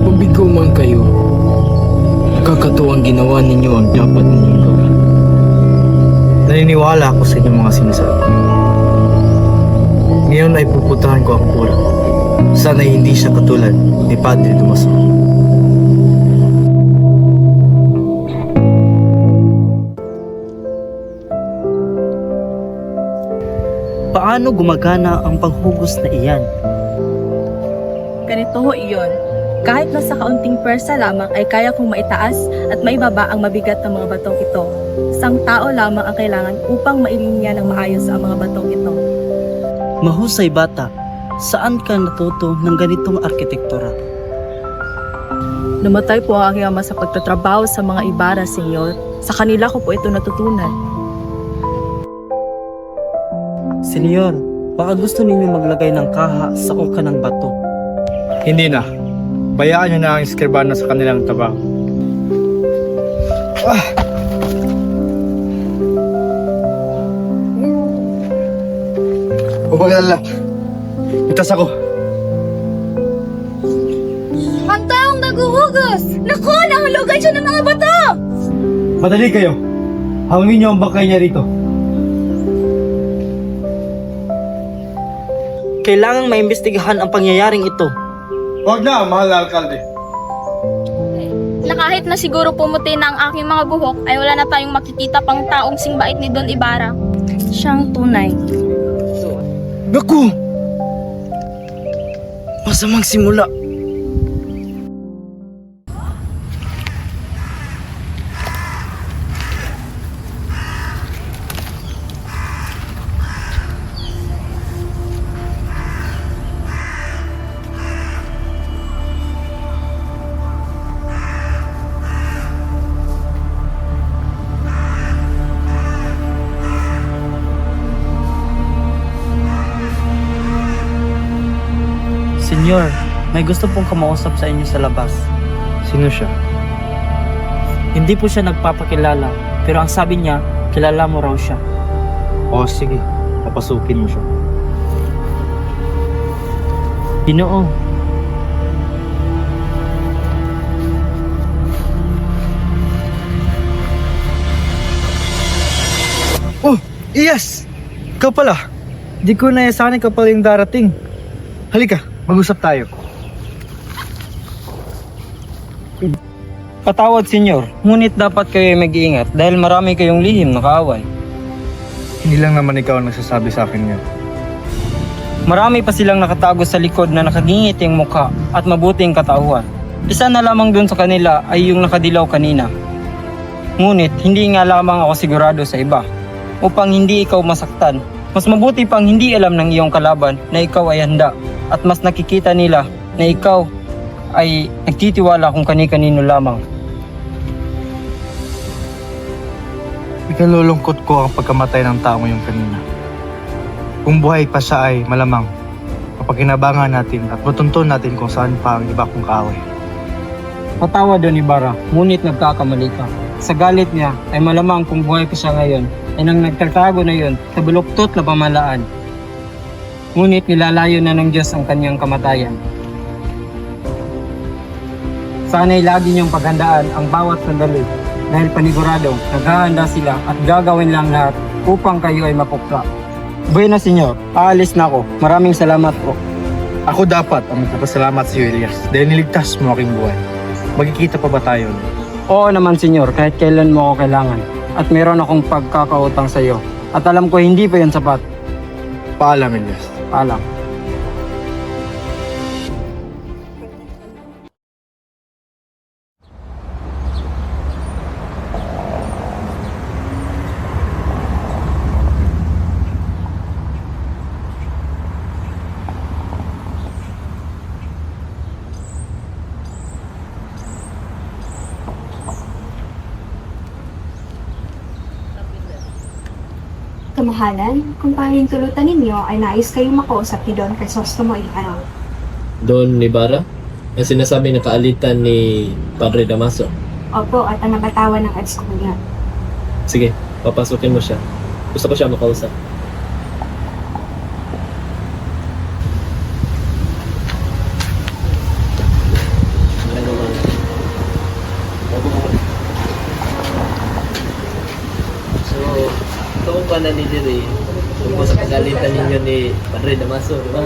S14: Mabigo man kayo, nakakatuwang ginawa ninyo ang dapat ninyong gawin.
S8: Naniniwala ako sa inyong mga sinasabi. Ngayon ay puputahan ko ang kura. Sana hindi siya katulad ni Padre Tomaso.
S16: Paano gumagana ang panghugos na iyan?
S17: Ganito ho iyon. Kahit nasa kaunting persa lamang ay kaya kong maitaas at maibaba ang mabigat ng mga batong ito. Isang tao lamang ang kailangan upang mailinya ng maayos ang mga batong ito.
S16: Mahusay bata, saan ka natuto ng ganitong arkitektura?
S17: Namatay po ang aking ama sa pagtatrabaho sa mga Ibarra, Senyor. Sa kanila ko po ito natutunan.
S16: Senyor, baka gusto ninyo maglagay ng kaha sa kuka ng bato.
S8: Hindi na. Bayaan nyo na ang eskribano sa kanilang trabaho.
S12: Umagalala. Itas ako.
S10: Ang taong naguhugos! Naku, nahulugan siya ng mga bato!
S8: Madali kayo. Hangin nyo ang bangkay niya rito.
S16: Kailangang maimbestigahan ang pangyayaring ito.
S8: Huwag na, mahal na alkalde.
S10: Na kahit na siguro pumuti na ang aking mga buhok, ay wala na tayong makikita pang taong singbait ni Don Ibarra.
S18: Siyang tunay.
S14: Naku! Masamang simula.
S16: Senyor, may gusto pong kumausap sa inyo sa labas.
S8: Sino siya?
S16: Hindi po siya nagpapakilala, pero ang sabi niya, kilala mo raw siya.
S8: O sige, papasukin mo siya.
S16: Ginoo,
S8: Oh, yes! Ikaw pala.
S12: Di ko naisahan ka pala yung darating. Halika, mag-usap tayo.
S4: Patawad, senyor. Ngunit dapat kayo ay mag-iingat dahil marami kayong lihim na kaaway.
S12: Hindi lang naman ikaw ang nagsasabi sa akin yun.
S4: Marami pa silang nakatago sa likod na nakagingit yung mukha at mabuting katauhan. Isa na lamang dun sa kanila ay yung nakadilaw kanina. Ngunit hindi nga lamang ako sigurado sa iba. Upang hindi ikaw masaktan, mas mabuti pang hindi alam ng iyong kalaban na ikaw ay handa at mas nakikita nila na ikaw ay nagtitiwala kung kani-kanino lamang.
S12: Ikalulungkot ko ang pagkamatay ng taong yung kanina. Kung buhay pa siya ay malamang mapakinabangan natin at matuntun natin kung saan pa ang iba kong kaaway.
S4: Patawad Don Ibarra, ngunit nagkakamali ka. Sa galit niya ay malamang kung buhay pa siya ngayon ay nang nagtatago na yun sa buluktot na pamalaan. Ngunit nilalayo na ng Diyos ang kanyang kamatayan. Sana'y lagi niyong paghandaan ang bawat sandali dahil paniguradong naghahanda sila at gagawin lang lahat upang kayo ay mapukla. Buena senyor, aalis na ako. Maraming salamat po.
S12: Ako dapat ang magpapasalamat sa iyo, Elias, dahil niligtas mo aking buhay. Magkikita pa ba tayo?
S4: Oo naman senyor, kahit kailan mo ako kailangan. At meron akong pagkakautang sa iyo. At alam ko hindi pa yan sapat.
S12: Paalam, Elias.
S4: Paalam.
S19: Kamahalan, kung pahintulutan ninyo ay nais kayong makausap ni Don Crisostomo Ibarra.
S1: Don Ibarra? Ang sinasabi na kaalitan ni Padre Damaso.
S19: Opo, at ang nakatawan ng ads ko niya.
S1: Sige, papasukin mo siya. Gusto ko siya makausap. So, ito kung paano ni Diri tungkol sa pagalitan ninyo ni Padre Damaso, di ba?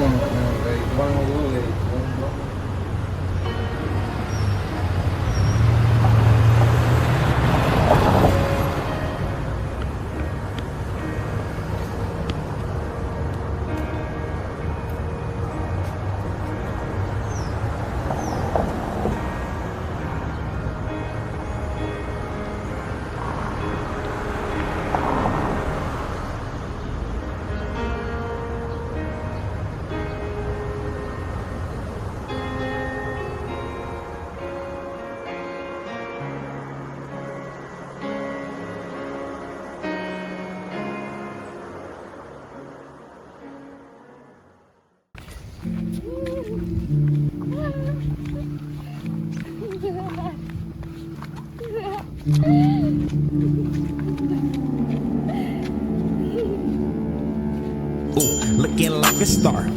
S20: Looking like a star.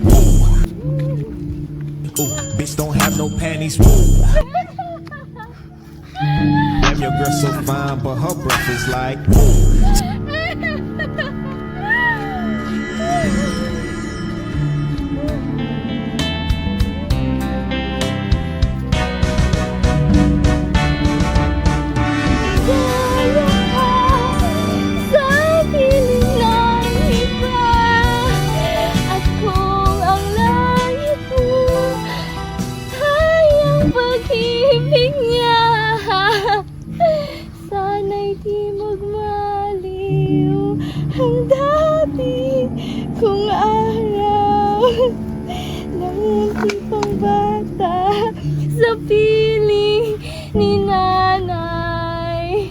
S20: Ooh, bitch don't have no panties. Ooh. Damn, your girl so fine, but her breath is like.
S10: Ang dati kong araw ng munti pang bata sa piling ni nanay.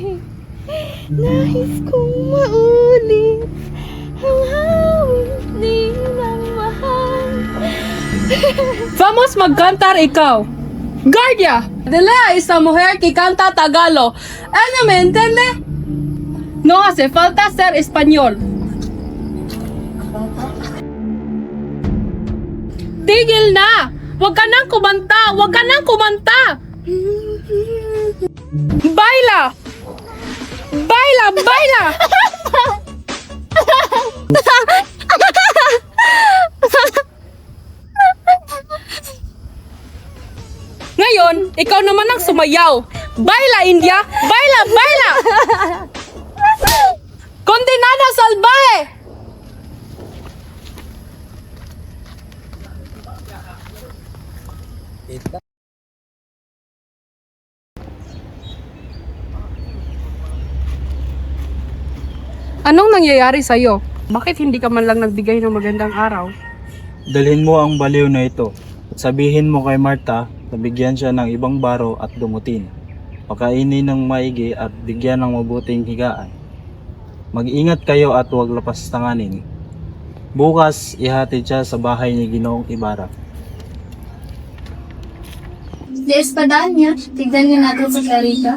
S10: Nais kong maulit ang hawig nilang mahal.
S21: Vamos magkantar ikaw. Guardia, dala esa mujer que canta Tagalog. ¿Ella me entiende? No hace falta ser español. Tigil na! Huwag ka nang kumanta! Huwag ka nang kumanta! Baila! Baila! Baila! Ikaw naman ang sumayaw. Baila, India! Baila, baila! Kondenada salvaje! Anong nangyayari sa'yo? Bakit hindi ka man lang nagbigay ng magandang araw?
S8: Dalhin mo ang baliw na ito at sabihin mo kay Marta na bigyan siya ng ibang baro at dumutin. Pakainin ng maigi at bigyan ng mabuting higaan. Mag-ingat kayo at huwag lapastanganin. Bukas, ihatid siya sa bahay ni Ginoong Ibarra.
S10: Di Espadanya, tignan niyo natin sa Clarita.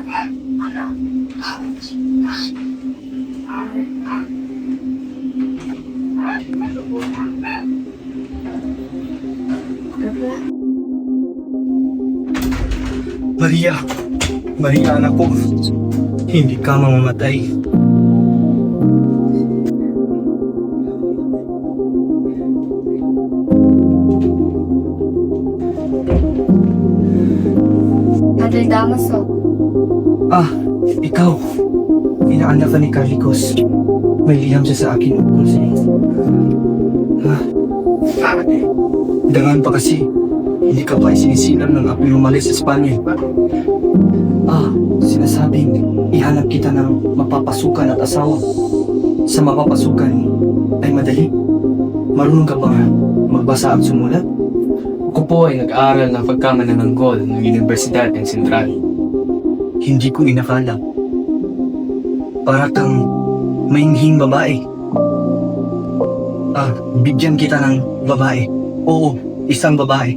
S12: Maria, Maria anak ko, hindi ka mamamatay.
S10: Padre Damaso,
S12: Ah, ikaw. Inaanak ka ni Carlicos. May liham siya sa akin ukol sa'yo. Dangan pa kasi, hindi ka pa isinisilang ng apoy umalis sa Espanya. Sinasabing ihanap kita ng mapapasukan at asawa. Sa mapapasukan ay madali. Marunong ka ba magbasa at sumulat?
S13: Ako po ay nag-aaral ng pagkamanananggol ng Universidad ng Sentral.
S12: Hindi ko inakala. Para kang mainghing babae. Bigyan kita ng babae. Oo, isang babae.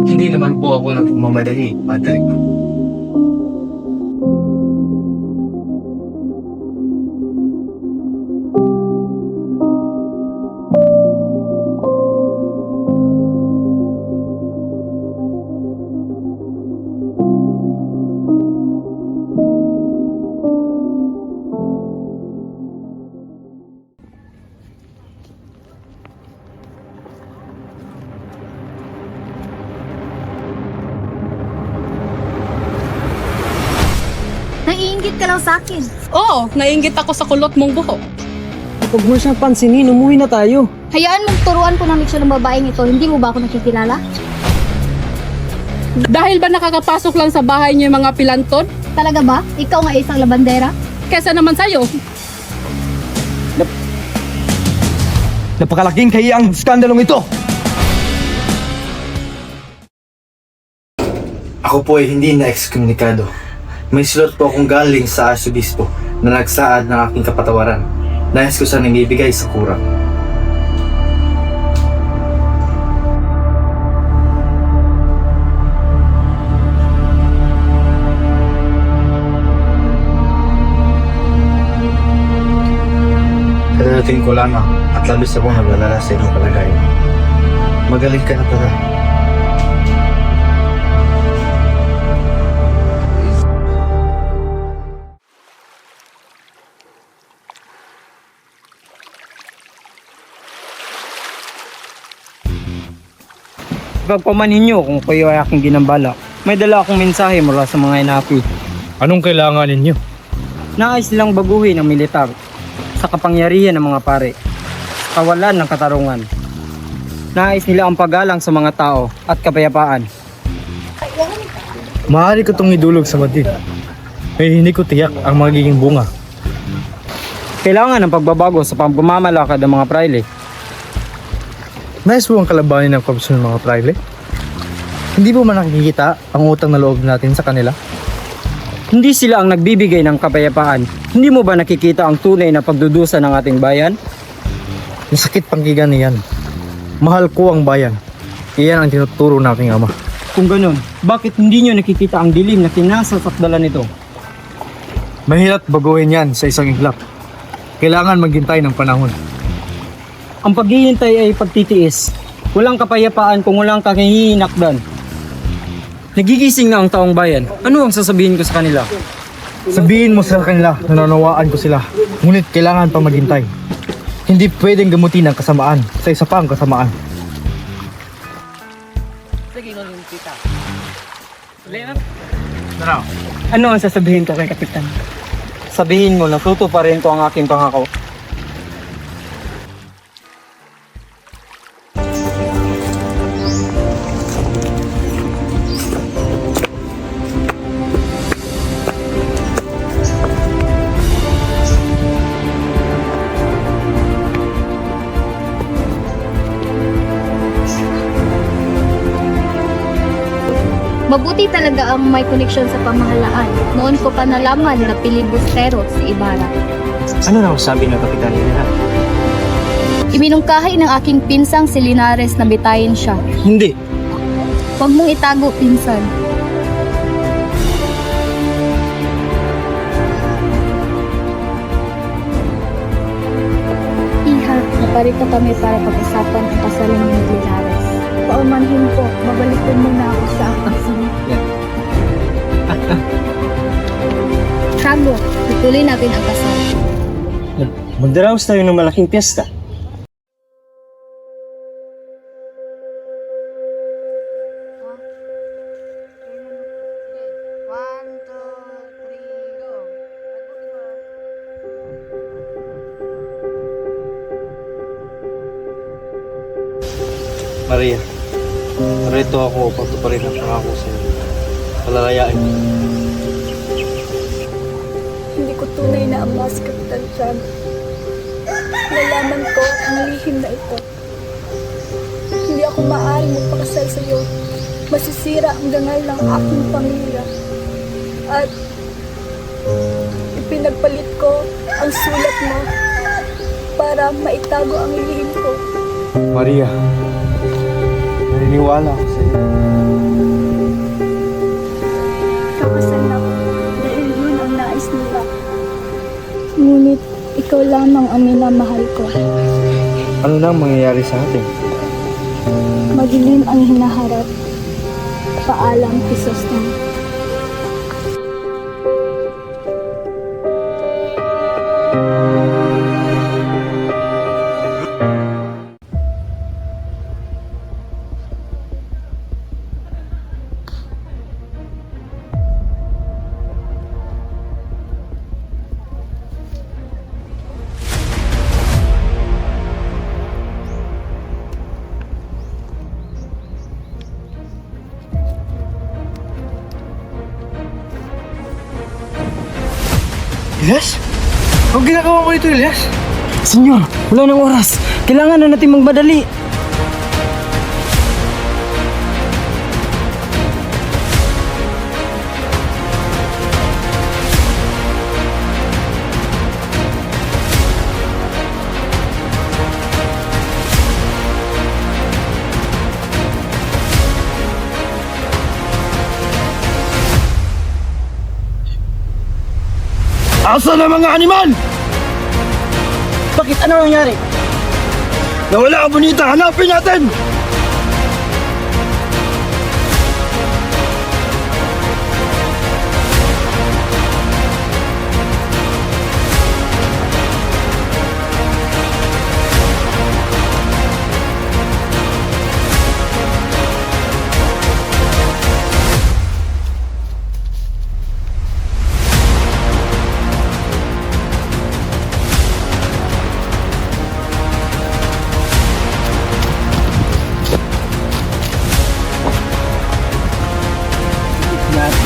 S13: Hindi naman po ako nagmamadali, Padre.
S10: naiinggit ka lang sa akin.
S21: Oo, naiinggit ako sa kulot mong buhok.
S11: Huwag mo siyang pansinin, umuwi na tayo.
S10: Hayaan mong turuan ko ng leksyon ng babaeng ito. Hindi mo ba ako nakikilala?
S21: Dahil ba nakakapasok lang sa bahay niyo yung mga pilantod?
S10: Talaga ba? Ikaw nga isang labandera?
S21: Kesa naman sa'yo.
S12: Napakalaking kahiyang skandalong ito! Ako po ay hindi na-excommunicado. May slot po akong galing sa arsobispo na nagsaad ng aking kapatawaran. Nais ko sanang ibigay sa kurang. Kadarating ko lamang at labis akong nag-alala sa inyong kalagayan. Magaling ka na tara.
S4: Pagpamanin niyo kung kayo ay aking ginambala. May dala akong mensahe mula sa mga inapi.
S8: Anong kailangan ninyo?
S4: Nais nilang baguhin ang militar sa kapangyarihan ng mga pare, sa kawalan ng katarungan. Nais nila ang paggalang sa mga tao at kapayapaan.
S8: Maaari ko itong idulog sa Madrid. May hindi ko tiyak ang magiging bunga.
S4: Kailangan ng pagbabago sa pagmamalakad ng mga praile.
S8: Nais mo ang kalabanin ng korupsyon ng mga praile? Hindi mo man nakikita ang utang na loob natin sa kanila?
S4: Hindi sila ang nagbibigay ng kapayapaan. Hindi mo ba nakikita ang tunay na pagdudusa ng ating bayan?
S8: Masakit panggigan niyan. Mahal ko ang bayan. Iyan ang tinuturo ng aking ama.
S4: Kung ganun, bakit hindi nyo nakikita ang dilim na kinasasakdalan nito?
S8: Mahirap baguhin yan sa isang iglap. Kailangan maghintay ng panahon.
S4: Ang paghihintay ay pagtitiis. Walang kapayapaan kung walang kahihinakdan. Nagigising na ang taong bayan. Ano ang sasabihin ko sa kanila?
S8: Sabihin mo sa kanila, nananawaan ko sila. Ngunit kailangan pa maghintay. Hindi pwedeng gamutin ang kasamaan sa isa pang kasamaan.
S16: Ano ang sasabihin ko kay Kapitan?
S3: Sabihin mo na tutuparin ko ang aking pangako.
S10: Mabuti talaga ang may connection sa pamahalaan. Noon ko pa nalaman na pilibustero si Ibarra.
S4: Ano na sabi ng Kapitan General?
S10: Iminungkahi ng aking pinsang si Linares na bitayin siya.
S4: Hindi.
S10: Huwag mong itago, pinsan. Iha, naparito kami para pag-usapan ang kasalan ni Linares. Paumanhin ko, mabalik ko muna ako sa aking. Tiago, ituloy natin ang kasal.
S4: Magdaraos tayo ng malaking piyesta.
S8: Maria, narito ako upang tuparin ang pangako sa iyo. Palalayain mo.
S18: Hindi ko tunay na ama si Kapitan Tiago. Nalaman ko ang lihim na ito. Hindi ako maaaring magpakasal sa iyo. Masisira ang dangal ng aking pamilya. At ipinagpalit ko ang sulat mo para maitago ang lihim ko.
S8: Maria, naniniwala ako sa iyo.
S18: Kakasal na ako dahil yun ang nais nila. Ngunit ikaw lamang ang minamahal ko.
S8: Ano na ang mangyayari sa atin?
S18: Madilim ang hinaharap. Paalam, Chrysostom.
S14: Elias? Ang ginagawa mo ito, Elias?
S4: Senyor, wala nang oras. Kailangan na natin magmadali.
S12: Asan ang mga animal?
S4: Bakit? Ano nangyari?
S12: Nawala ang bonita, hanapin natin!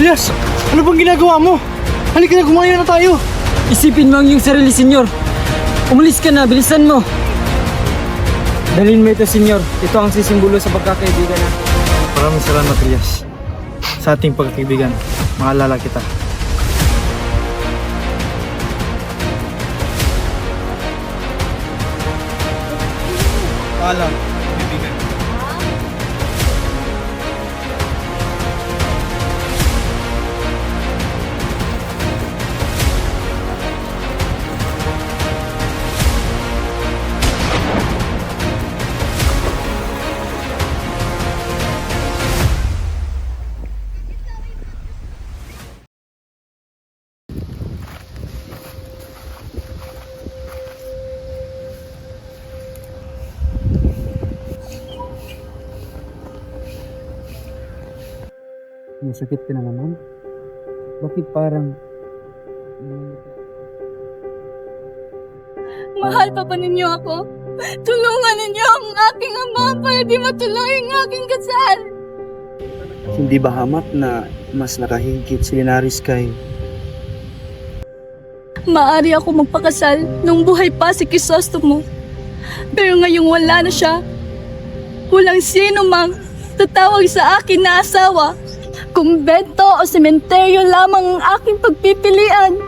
S14: Elias, ano bang ginagawa mo? Halika na, gumaya na tayo.
S4: Isipin mo ang iyong sarili, senyor. Umalis ka na, bilisan mo. Dalhin mo ito, senyor. Ito ang sisimbolo sa pagkakaibigan natin.
S8: Maraming salamat, Elias. Sa ating pagkakaibigan, maalala kita. Paalam, kaibigan.
S3: Masakit ka na naman. Bakit parang...
S18: Mahal pa ba ninyo ako? Tulungan ninyo ang aking ama para di matuloy ang aking kasal.
S3: Hindi ba hamat na mas nakahigit si Linares kay...
S18: Maari ako magpakasal nung buhay pa si Crisostomo. Pero ngayong wala na siya, walang sino mang tatawag sa akin na asawa. Kumbento o sementeryo lamang ang aking pagpipilian.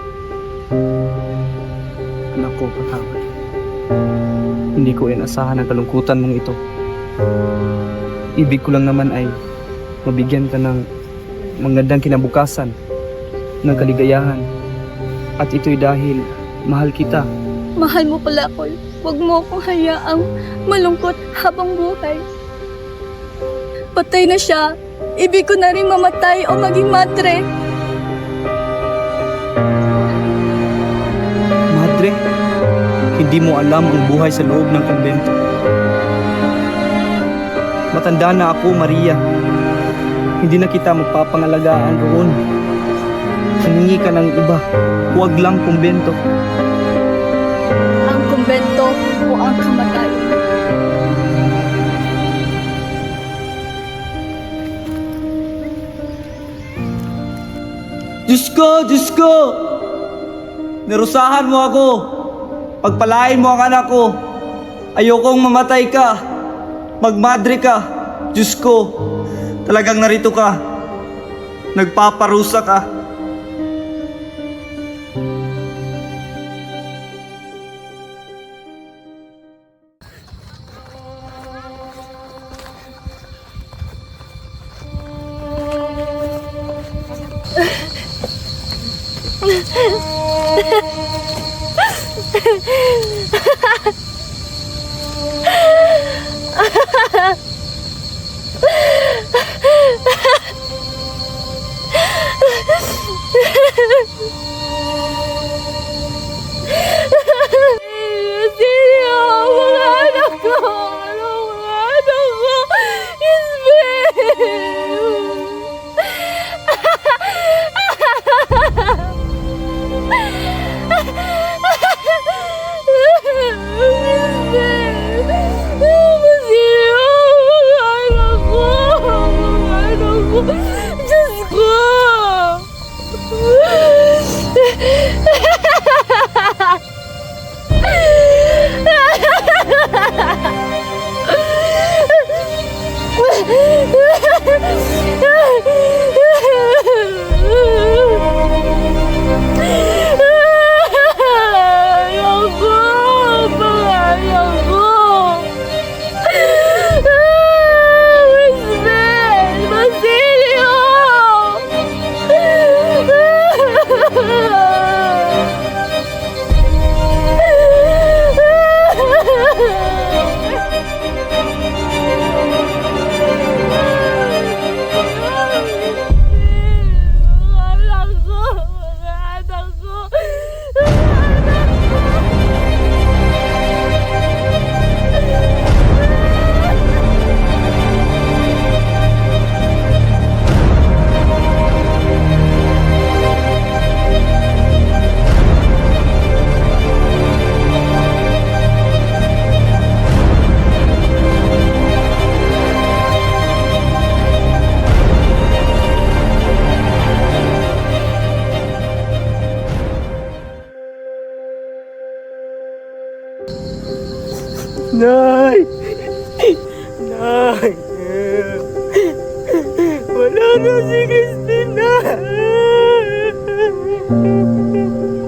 S3: Nako, patawad. Hindi ko inasahan ang kalungkutan mong ito. Ibig ko lang naman ay mabigyan ka ng magandang kinabukasan, ng kaligayahan. At ito'y dahil mahal kita.
S18: Mahal mo pala ako. Huwag mo akong hayaang malungkot habang buhay. Patay na siya. Ibig ko na rin mamatay o maging madre.
S3: Madre, hindi mo alam ang buhay sa loob ng kumbento. Matanda na ako, Maria. Hindi na kita magpapangalagaan roon. Humingi ka ng iba. Huwag lang kumbento.
S18: Ang kumbento o ang kamatayan.
S5: Diyos ko! Diyos ko! Narusahan mo ako. Pagpalain mo ang anak ko. Ayokong mamatay ka. Magmadre ka. Diyos ko, talagang narito ka. Nagpaparusa ka.
S11: Nay! Nay! Wala na si Christina!
S18: Anak ko!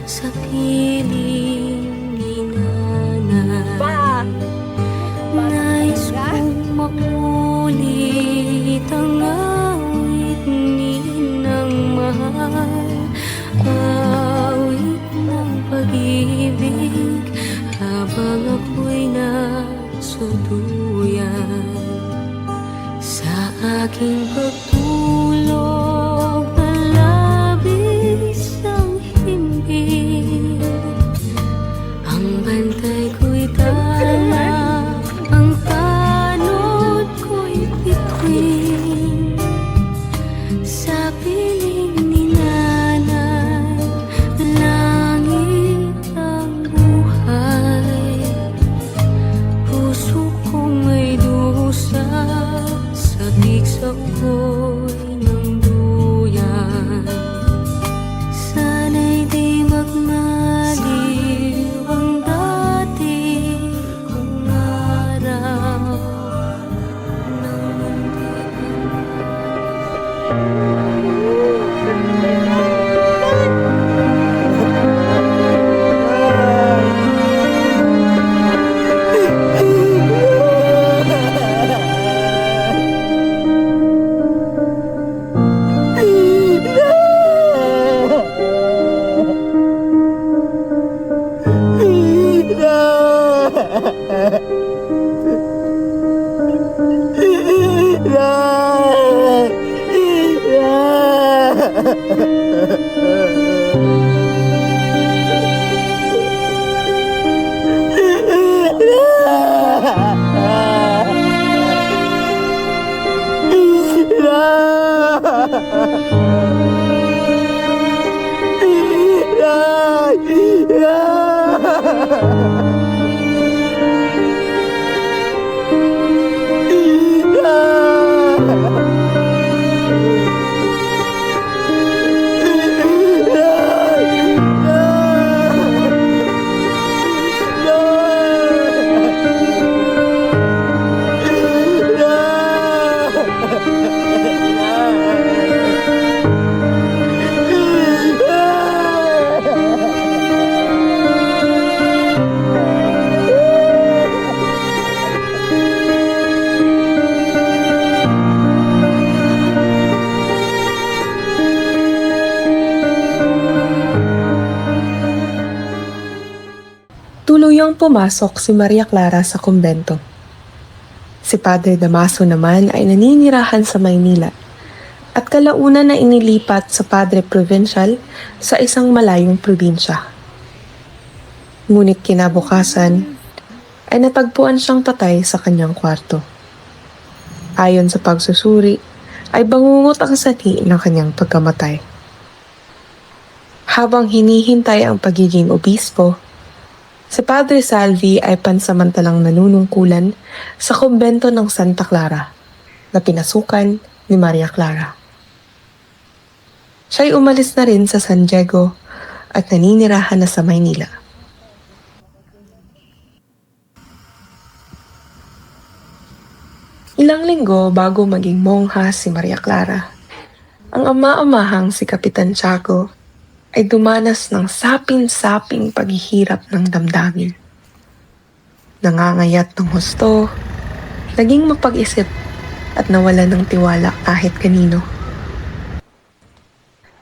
S6: sa piling ni nanay. Nais kong makulit ang awit ni ng mahal, awit ng pag-ibig habang ako'y nasa duyan. Sa aking pagtulog na labis ang himbing, ang bantay ko'y tala, ang tanod ko'y bituin. Sa piling ni nanay, langit ang buhay. Puso kong may dusa, sabik sa ko'y ng duyan. Sana'y di magmaliw ang dati kong araw ng
S9: Tuluyang pumasok si Maria Clara sa kumbento. Si Padre Damaso naman ay naninirahan sa Maynila at kalaunan na inilipat sa Padre Provincial sa isang malayong probinsya. Ngunit kinabukasan ay natagpuan siyang patay sa kanyang kwarto. Ayon sa pagsusuri ay bangungot ang sani ng kanyang pagkamatay. Habang hinihintay ang pagiging obispo, si Padre Salvi ay pansamantalang nanunungkulan sa kumbento ng Santa Clara na pinasukan ni Maria Clara. Siya'y umalis na rin sa San Diego at naninirahan na sa Maynila. Ilang linggo bago maging mongha si Maria Clara, ang ama-amahang si Kapitan Tiago ay dumanas ng sapin-saping paghihirap ng damdamin. Nangangayat ng husto, naging mapag-isip at nawalan ng tiwala kahit kanino.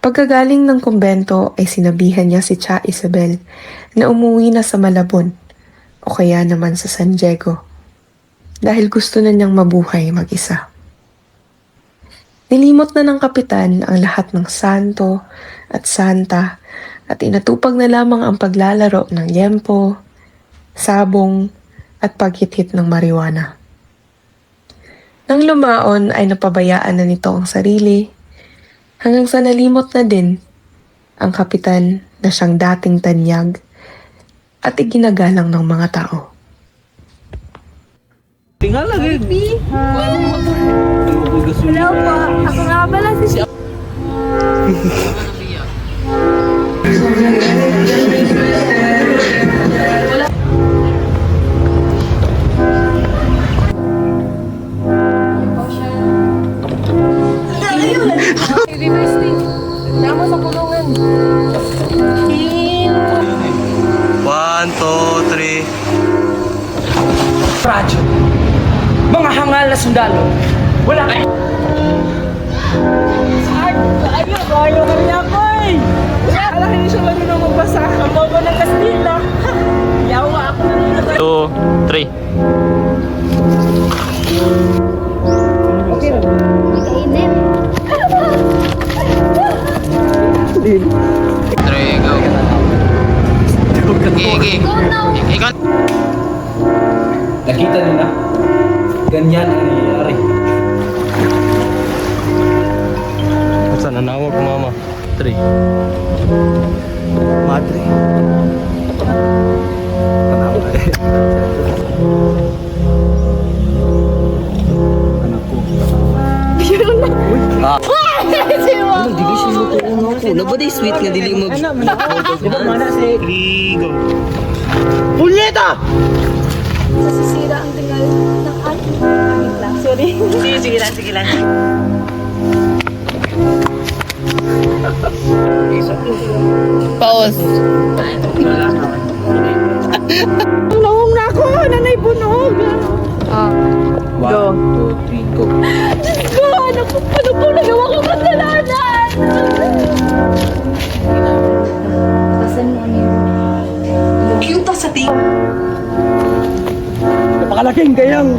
S9: Pagkagaling ng kumbento ay sinabihan niya si Tia Isabel na umuwi na sa Malabon o kaya naman sa San Diego dahil gusto na niyang mabuhay mag-isa. Nilimot na ng kapitan ang lahat ng santo at santa at inatupag na lamang ang paglalaro ng yempo, sabong at paghithit ng marijuana. Nang lumaon ay napabayaan na nito ang sarili hanggang sa nalimot na din ang kapitan na siyang dating tanyag at iginagalang ng mga tao.
S1: Tingnan lagi.
S10: Hello po, ako nga pala si... Reverse thing. Damo sa kulungan.
S12: 3.
S3: Radyo. Mga hangal na sundalo. Wala kayo.
S11: Ayaw kami ako eh! Alam, hindi siya marunong magbasa. Ang bobo ng Kastila. Yawa ako na nila.
S1: 2, 3.
S7: Kainin.
S5: 3, go. Gigi. Ikaw.
S3: Nakita niyo na. Ganyan ang nangyayari.
S14: Basta nanawag ko, mama.
S1: 3.
S3: Madre. Tanaw ka eh. Anak ko.
S15: Dili siya mo ko uno ko. Labo day sweet nga dili mo.
S12: Punyeta!
S18: Nasisira ang tingal ng ating pamit lang. Sorry.
S11: Sige lang.
S16: Pause.
S11: Tulong na ako! Nanay bunog!
S15: Go. 1, 2, 3, go.
S11: Diyos ko! Anak ko! Ano po nagawa ko kasalanan?
S7: Basan mo niyo.
S9: Cute sa tingin.
S14: Napakalaking kayang.